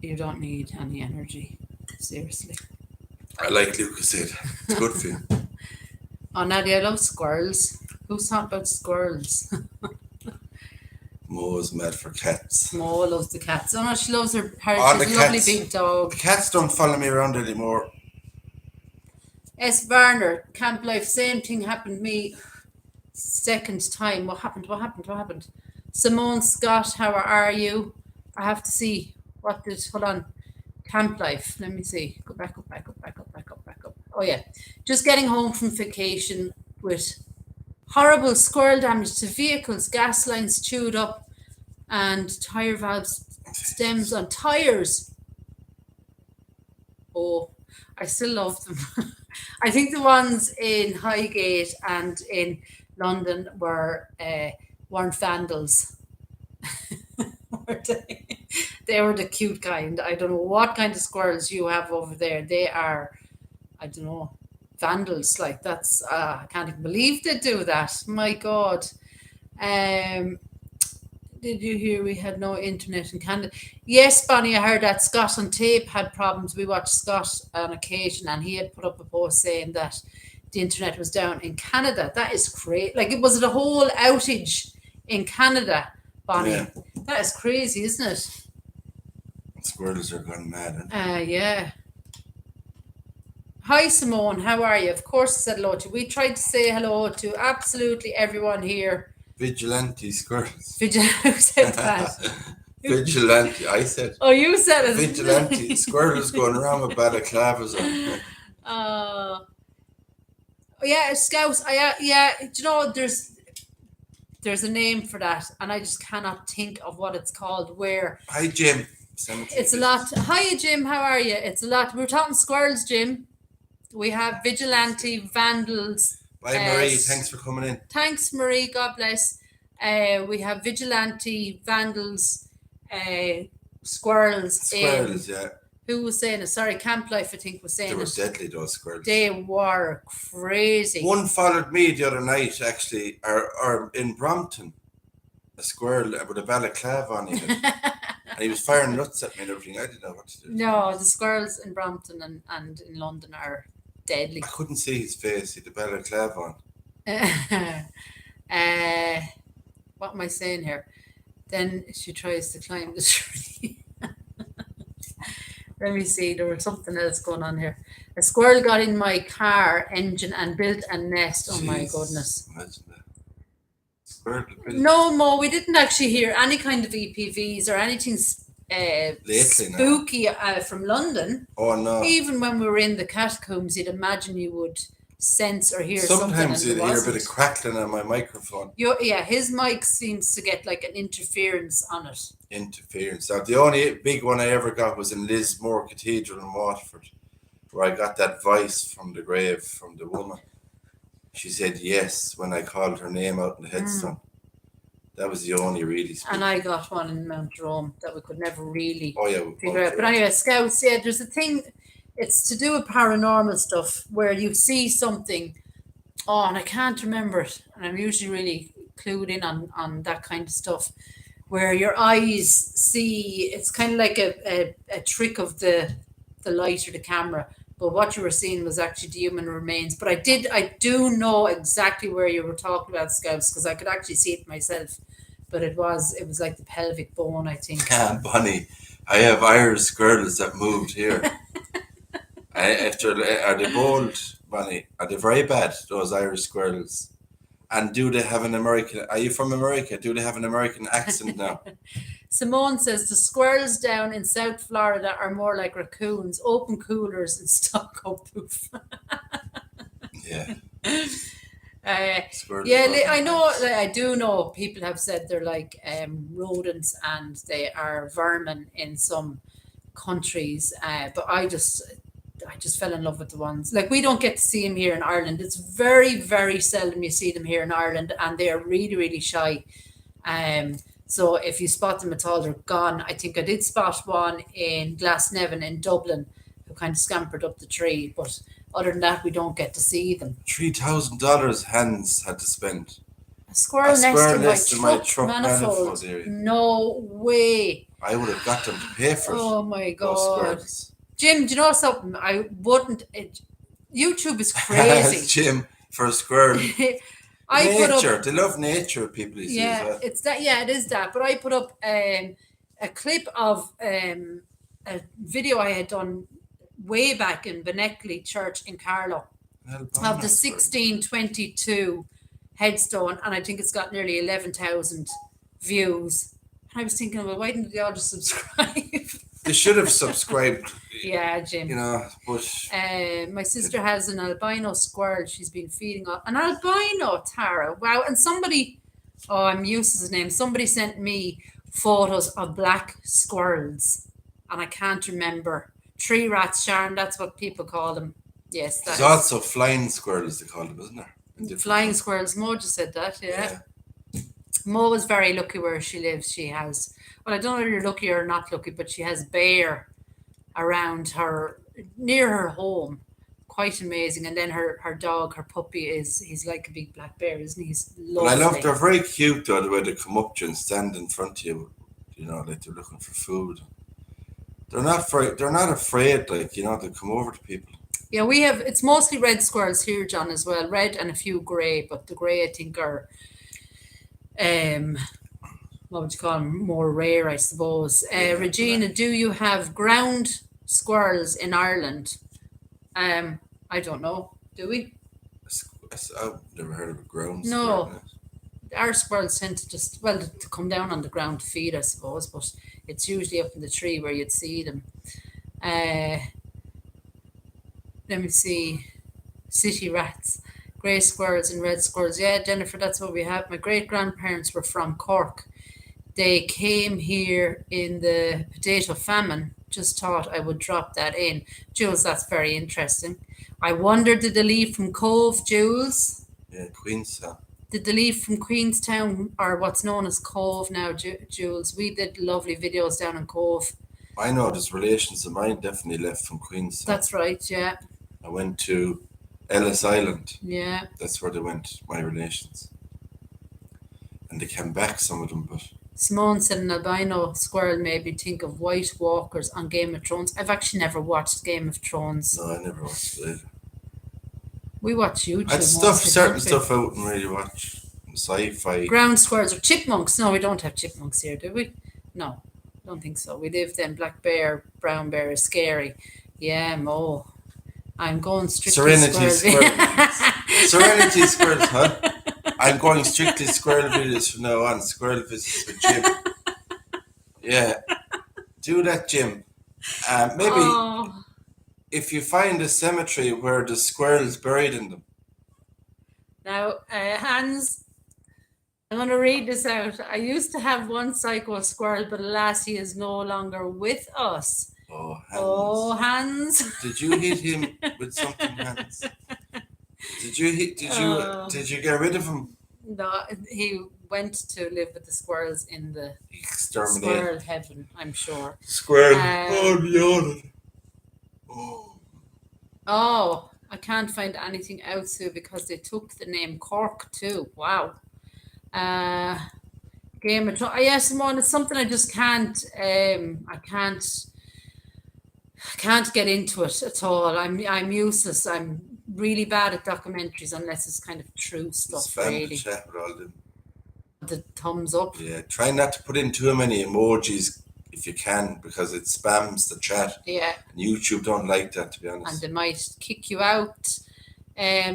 S1: You don't need any energy. Seriously.
S2: I like Lucasade. It's good for you.
S1: Oh, Nadia, I love squirrels. Who's talking about squirrels?
S2: Mo is mad for cats.
S1: Mo loves the cats. Oh no, she loves her.
S2: Oh,
S1: She's
S2: the
S1: a lovely
S2: cats.
S1: big dog.
S2: The cats don't follow me around anymore.
S1: S. Varner, Camp Life, same thing happened to me. Second time. What happened? Simone Scott, how are you? I have to see hold on. Camp Life. Let me see. Go back up. Oh yeah. Just getting home from vacation with horrible squirrel damage to vehicles, gas lines chewed up, and tire valves, stems on tires. Oh, I still love them. I think the ones in Highgate and in London weren't vandals. They were the cute kind. I don't know what kind of squirrels you have over there. They are, I don't know, vandals. Like that's, I can't even believe they do that. My God. Did you hear we had no internet in Canada? Yes, Bonnie, I heard that Scott on Tape had problems. We watched Scott on occasion and he had put up a post saying that the internet was down in Canada. That is crazy. Like, was it a whole outage in Canada, Bonnie?
S2: Yeah.
S1: That is crazy, isn't it?
S2: Squirrels are gone mad.
S1: Yeah. Hi, Simone. How are you? Of course, I said hello to you. We tried to say hello to absolutely everyone here.
S2: Vigilante squirrels.
S1: Who said that?
S2: Vigilante, I said.
S1: Oh, you said it.
S2: Vigilante squirrels going around with balaclavas on.
S1: Yeah, scouts. Yeah. Do you know there's a name for that, and I just cannot think of what it's called. Where
S2: Hi, Jim.
S1: it's a lot. Hiya, Jim. How are you? It's a lot. We're talking squirrels, Jim. We have vigilante, vandals.
S2: Bye, Marie. Thanks for coming in.
S1: Thanks, Marie. God bless. We have vigilante, vandals, squirrels.
S2: Squirrels, yeah.
S1: Who was saying it? Sorry, Camp Life, I think, was saying
S2: They were
S1: it.
S2: deadly, those squirrels.
S1: They were crazy.
S2: One followed me the other night, actually, or in Brompton. A squirrel with a balaclava on him. And he was firing nuts at me and everything. I didn't know what to do.
S1: No, the squirrels in Brompton and in London are deadly.
S2: I couldn't see his face. He had the balaclava on.
S1: What am I saying here? Then she tries to climb the tree. Let me see. There was something else going on here. A squirrel got in my car engine and built a nest. Oh my
S2: Jeez,
S1: goodness.
S2: Imagine that. squirrel.
S1: No, Mo, we didn't actually hear any kind of EPVs or anything
S2: Lately now.
S1: spooky from London.
S2: Oh no.
S1: Even when we were in the catacombs, you'd imagine you would sense or hear
S2: Sometimes
S1: something.
S2: you'd hear a bit of crackling on my microphone.
S1: Yeah, his mic seems to get like an interference on it.
S2: Interference. Now, the only big one I ever got was in Lismore Cathedral in Waterford, where I got that voice from the grave from the woman. She said yes when I called her name out in the headstone. That was the only really spooky.
S1: And I got one in Mount Rome that we could never really
S2: figure
S1: out. But anyway, Scouts, yeah, there's a thing, it's to do with paranormal stuff where you see something, and I can't remember it, and I'm usually really clued in on that kind of stuff, where your eyes see, it's kind of like a trick of the light or the camera, but what you were seeing was actually the human remains. But I do know exactly where you were talking about, Scouts, because I could actually see it myself. But it was like the pelvic bone, I think.
S2: Bunny, I have Irish squirrels that moved here. Are they bold, Bunny? Are they very bad, those Irish squirrels? And do they have an American? Are you from America? Do they have an American accent now?
S1: Simone says the squirrels down in South Florida are more like raccoons, open coolers and stucco poof.
S2: Yeah.
S1: I know. I do know people have said they're like rodents and they are vermin in some countries, but I just fell in love with the ones, like, we don't get to see them here in Ireland. It's very, very seldom you see them here in Ireland, and they are really, really shy. So if you spot them at all, they're gone. I think I did spot one in Glasnevin in Dublin who kind of scampered up the tree, but other than that, we don't get to see them.
S2: $3,000 Hans had to spend.
S1: A squirrel nest in my truck manifold area. No way.
S2: I would have got them to pay for it.
S1: Oh my God. Jim, do you know something? I wouldn't. YouTube is crazy.
S2: Jim, for a squirrel. Nature. They love nature, people.
S1: Yeah, it's that. Yeah, it is that. But I put up a clip of a video I had done way back in Beneckley Church in Carlow of the 1622 headstone, and I think it's got nearly 11,000 views. And I was thinking, well, why didn't they all just subscribe?
S2: They should have subscribed.
S1: Yeah, Jim.
S2: You know, but
S1: my sister has an albino squirrel she's been feeding on. An albino, Tara. Wow. And somebody, I'm used to his name. Somebody sent me photos of black squirrels, and I can't remember. Tree rats, Sharon, that's what people call them. Yes.
S2: There's also flying squirrels, they call them, isn't there?
S1: Flying squirrels. Mo just said that, yeah. Mo was very lucky where she lives. She has, well, I don't know if you're lucky or not lucky, but she has bear around her, near her home. Quite amazing. And then her dog, her puppy, he's like a big black bear, isn't he? He's lovely.
S2: Well, they're very cute though, the way they come up to you and stand in front of you, you know, like they're looking for food. They're not afraid, like, you know, they come over to people. Yeah,
S1: we have, it's mostly red squirrels here, John, as well. Red and a few grey, but the grey, I think, are what would you call them, more rare, I suppose. Regina, do you have ground squirrels in Ireland? I don't know, do we?
S2: I've never heard of a ground
S1: squirrel.
S2: No,
S1: our squirrels tend to just, to come down on the ground to feed, I suppose, but it's usually up in the tree where you'd see them. Let me see. City rats, grey squirrels and red squirrels. Yeah, Jennifer, that's what we have. My great grandparents were from Cork. They came here in the potato famine. Just thought I would drop that in. Jules, that's very interesting. I wonder, did they leave from Cove, Jules?
S2: Yeah, Queenstown.
S1: Did they leave from Queenstown, or what's known as Cove now, Jules? We did lovely videos down in Cove.
S2: I know there's relations of mine definitely left from Queenstown.
S1: That's right, yeah.
S2: I went to Ellis Island.
S1: Yeah.
S2: That's where they went, my relations. And they came back, some of them, but...
S1: Simone said an albino squirrel made me think of White Walkers on Game of Thrones. I've actually never watched Game of Thrones.
S2: No, I never watched it either.
S1: We watch YouTube.
S2: Certain stuff I wouldn't really watch. Sci-fi.
S1: Ground squirrels or chipmunks. No, we don't have chipmunks here, do we? No, don't think so. We live then. Black bear, brown bear is scary. Yeah, Mo. I'm going strictly
S2: Serenity squirrels. Serenity squirrels, huh? I'm going strictly squirrel videos from now on. Squirrel visits with Jim. Yeah, do that, Jim. Maybe
S1: Oh,
S2: if you find a cemetery where the squirrel's buried in them.
S1: now, Hans, I'm going to read this out. I used to have one psycho squirrel, but alas, he is no longer with us.
S2: Oh, Hans.
S1: Oh, Hans.
S2: Did you hit him with something, Hans? Did you get rid of him?
S1: No, he went to live with the squirrels in the
S2: Exterminate.
S1: squirrel heaven, I'm sure.
S2: Squirrel. Oh,
S1: Oh, I can't find anything else here because they took the name Cork too. Wow. Game of Thrones. Yes, Simone, it's something I just can't. I can't get into it at all. I'm useless. I'm really bad at documentaries unless it's kind of true stuff.
S2: Spam
S1: Really,
S2: the chat with all them.
S1: the thumbs up.
S2: Yeah, try not to put in too many emojis if you can, because it spams the chat.
S1: Yeah,
S2: And YouTube don't like that, to be
S1: and
S2: honest.
S1: they might kick you out.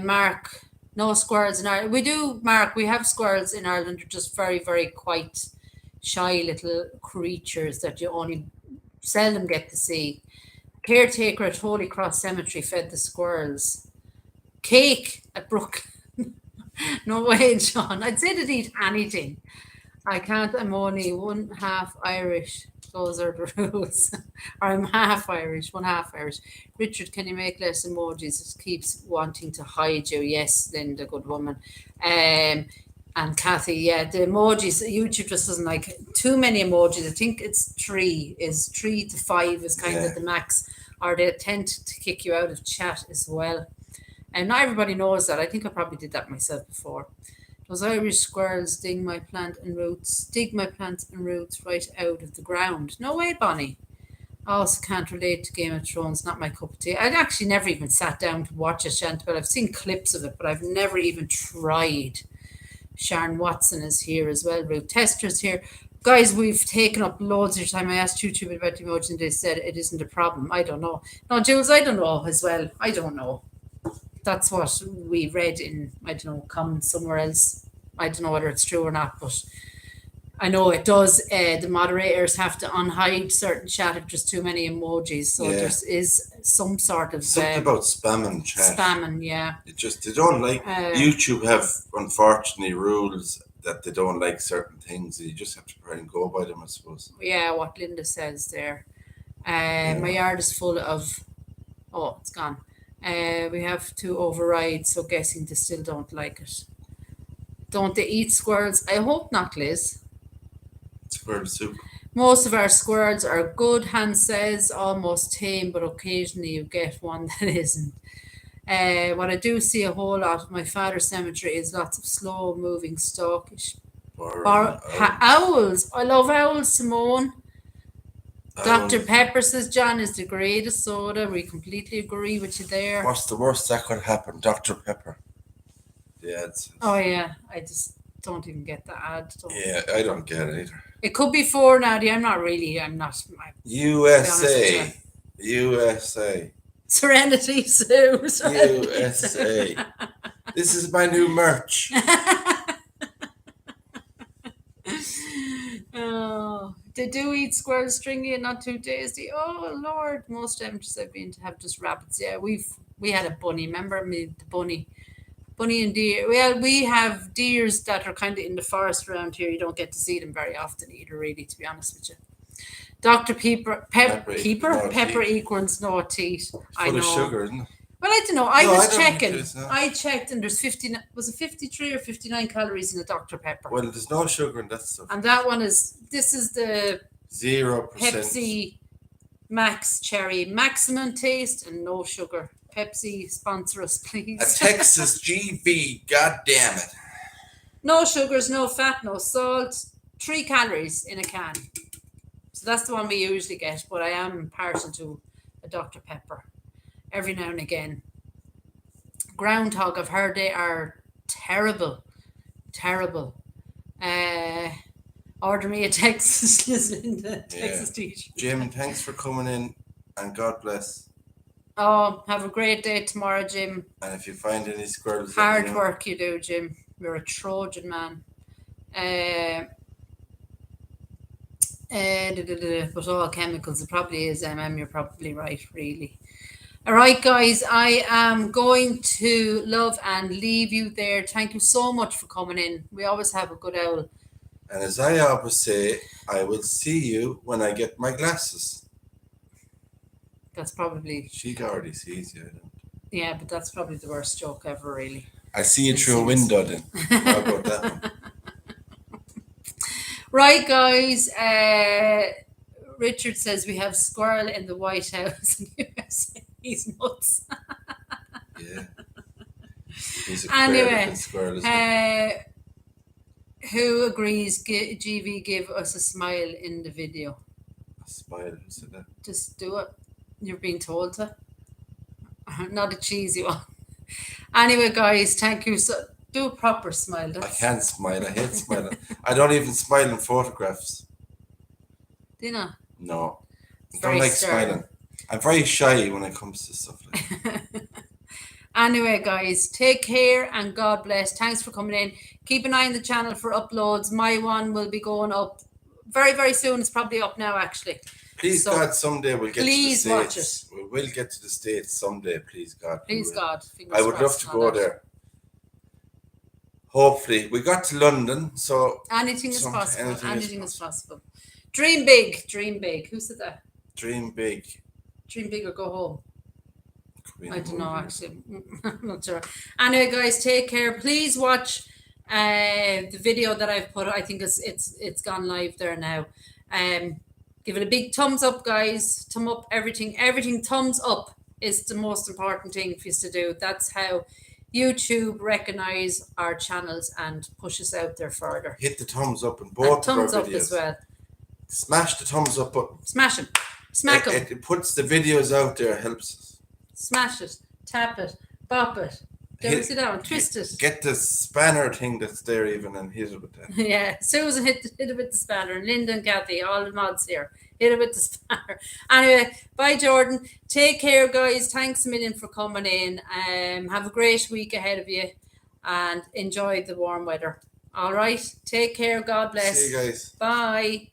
S1: Mark, no squirrels in Ireland. We do, Mark. We have squirrels in Ireland. They're just very, very quite shy little creatures that you only seldom get to see. Caretaker at Holy Cross Cemetery fed the squirrels cake at Brooklyn. No way, John. I'd say they'd eat anything. I can't. I'm only one half Irish. Those are the rules. Or I'm half Irish, one half Irish. Richard, can you make less emojis? It keeps wanting to hide you. Yes, Linda, good woman. And Kathy, yeah, the emojis, YouTube just doesn't like too many emojis. I think it's 3 to 5 is kind of the max, or they tend to kick you out of chat as well. And not everybody knows that. I think I probably did that myself before. Those Irish squirrels dig my plants and roots right out of the ground. No way, Bonnie. I also can't relate to Game of Thrones, not my cup of tea. I'd actually never even sat down to watch it, Chantal. I've seen clips of it, but I've never even tried. Sharon Watson is here as well. Ruth Tester's here. Guys, we've taken up loads of your time. I asked YouTube about the emoji and they said it isn't a problem. I don't know. No, Jules, I don't know as well. I don't know. That's what we read in, I don't know, comments somewhere else. I don't know whether it's true or not, but I know it does. The moderators have to unhide certain chat if there's too many emojis. So there is some sort of
S2: something about spamming chat.
S1: Spamming, yeah.
S2: They don't like YouTube have unfortunately rules that they don't like certain things. You just have to try and go by them, I suppose.
S1: Yeah, what Linda says there. My yard is full of. Oh, it's gone. We have to override, so guessing they still don't like it. Don't they eat squirrels? I hope not, Liz.
S2: Squirrel soup.
S1: Most of our squirrels are good, Hans says, almost tame, but occasionally you get one that isn't. What I do see a whole lot of my father's cemetery is lots of slow moving stalkish owls. I love owls, Simone. Dr. Pepper says John is the greatest soda. We completely agree with you there.
S2: What's the worst that could happen? Dr. Pepper. Yeah.
S1: Oh yeah, I just don't even get the ad.
S2: Yeah, I don't get it either.
S1: It could be 4 now. I'm not.
S2: USA.
S1: Serenity Sue.
S2: USA. This is my new merch.
S1: Oh, they do eat squirrels stringy and not too tasty. Oh Lord, most cemeteries I've been to have just rabbits. Yeah, we had a bunny. Remember me, the bunny and deer. Well, we have deers that are kind of in the forest around here. You don't get to see them very often either, really, to be honest with you. Dr. Pepper equals no teeth. I know.
S2: Full of sugar, isn't it?
S1: Well, I don't know. I checked, and there's 53 or 59 calories in a Dr. Pepper.
S2: Well, there's no sugar in that stuff.
S1: And that one this is the
S2: 0%
S1: Pepsi Max Cherry, maximum taste and no sugar. Pepsi, sponsor us, please.
S2: A Texas GB, god damn it.
S1: No sugars, no fat, no salt, 3 calories in a can. So that's the one we usually get, but I am partial to a Dr. Pepper every now and again. Groundhog, I've heard they are terrible. Order me a Texas, Linda, Texas teacher.
S2: Jim, thanks for coming in, and God bless.
S1: Oh, have a great day tomorrow, Jim.
S2: And if you find any squirrels,
S1: Hard work you do, Jim. You're a Trojan man. But all chemicals, it probably is You're probably right, really. All right, guys, I am going to love and leave you there. Thank you so much for coming in. We always have a good owl.
S2: And as I always say, I will see you when I get my glasses.
S1: That's probably...
S2: She already sees you. I don't.
S1: Yeah, but that's probably the worst joke ever, really.
S2: I see you through a window then. How about that one?
S1: Right, guys. Richard says we have squirrel in the White House. He's nuts.
S2: Yeah. He's a
S1: Anyway,
S2: squirrel, isn't he?
S1: who agrees GV give us a smile in the video?
S2: A smile, who said that?
S1: Just do it. You're being told to. Not a cheesy one. Anyway, guys, thank you. So do a proper smile.
S2: I can't smile. I hate smiling. I don't even smile in photographs.
S1: Do you know?
S2: No. I
S1: Very
S2: don't like
S1: stern.
S2: smiling. I'm very shy when it comes to stuff like that.
S1: Anyway, guys, take care and God bless. Thanks for coming in. Keep an eye on the channel for uploads. My one will be going up very, very soon. It's probably up now, actually.
S2: Please,
S1: So,
S2: God, someday we'll get
S1: please
S2: to the
S1: watch
S2: States. We will get to the States someday, please, God.
S1: Please, God.
S2: I would love to go there. Hopefully. We got to London, so...
S1: Anything is possible. Anything is possible. Dream big. Dream big. Who said that?
S2: Dream big.
S1: Dream big or go home. I don't know,
S2: movie.
S1: actually. I'm not sure. Anyway, guys, take care. Please watch the video that I've put. I think it's gone live there now. Give it a big thumbs up, guys. Thumb up everything. Everything thumbs up is the most important thing for you to do. That's how YouTube recognize our channels and push us out there further.
S2: Hit the thumbs up in both of our
S1: thumbs up
S2: videos.
S1: as well.
S2: Smash the thumbs up button.
S1: Smash them. Smack them.
S2: It puts the videos out there, helps us.
S1: Smash it. Tap it. Bop it. Sit down. Twist it.
S2: Get the spanner thing that's there even and hit it with that.
S1: Yeah, Susan hit it with the spanner, and Linda and Kathy, all the mods here, hit it with the spanner. Anyway, bye, Jordan. Take care, guys. Thanks a million for coming in. Have a great week ahead of you, and enjoy the warm weather. All right, take care. God bless.
S2: See you guys.
S1: Bye.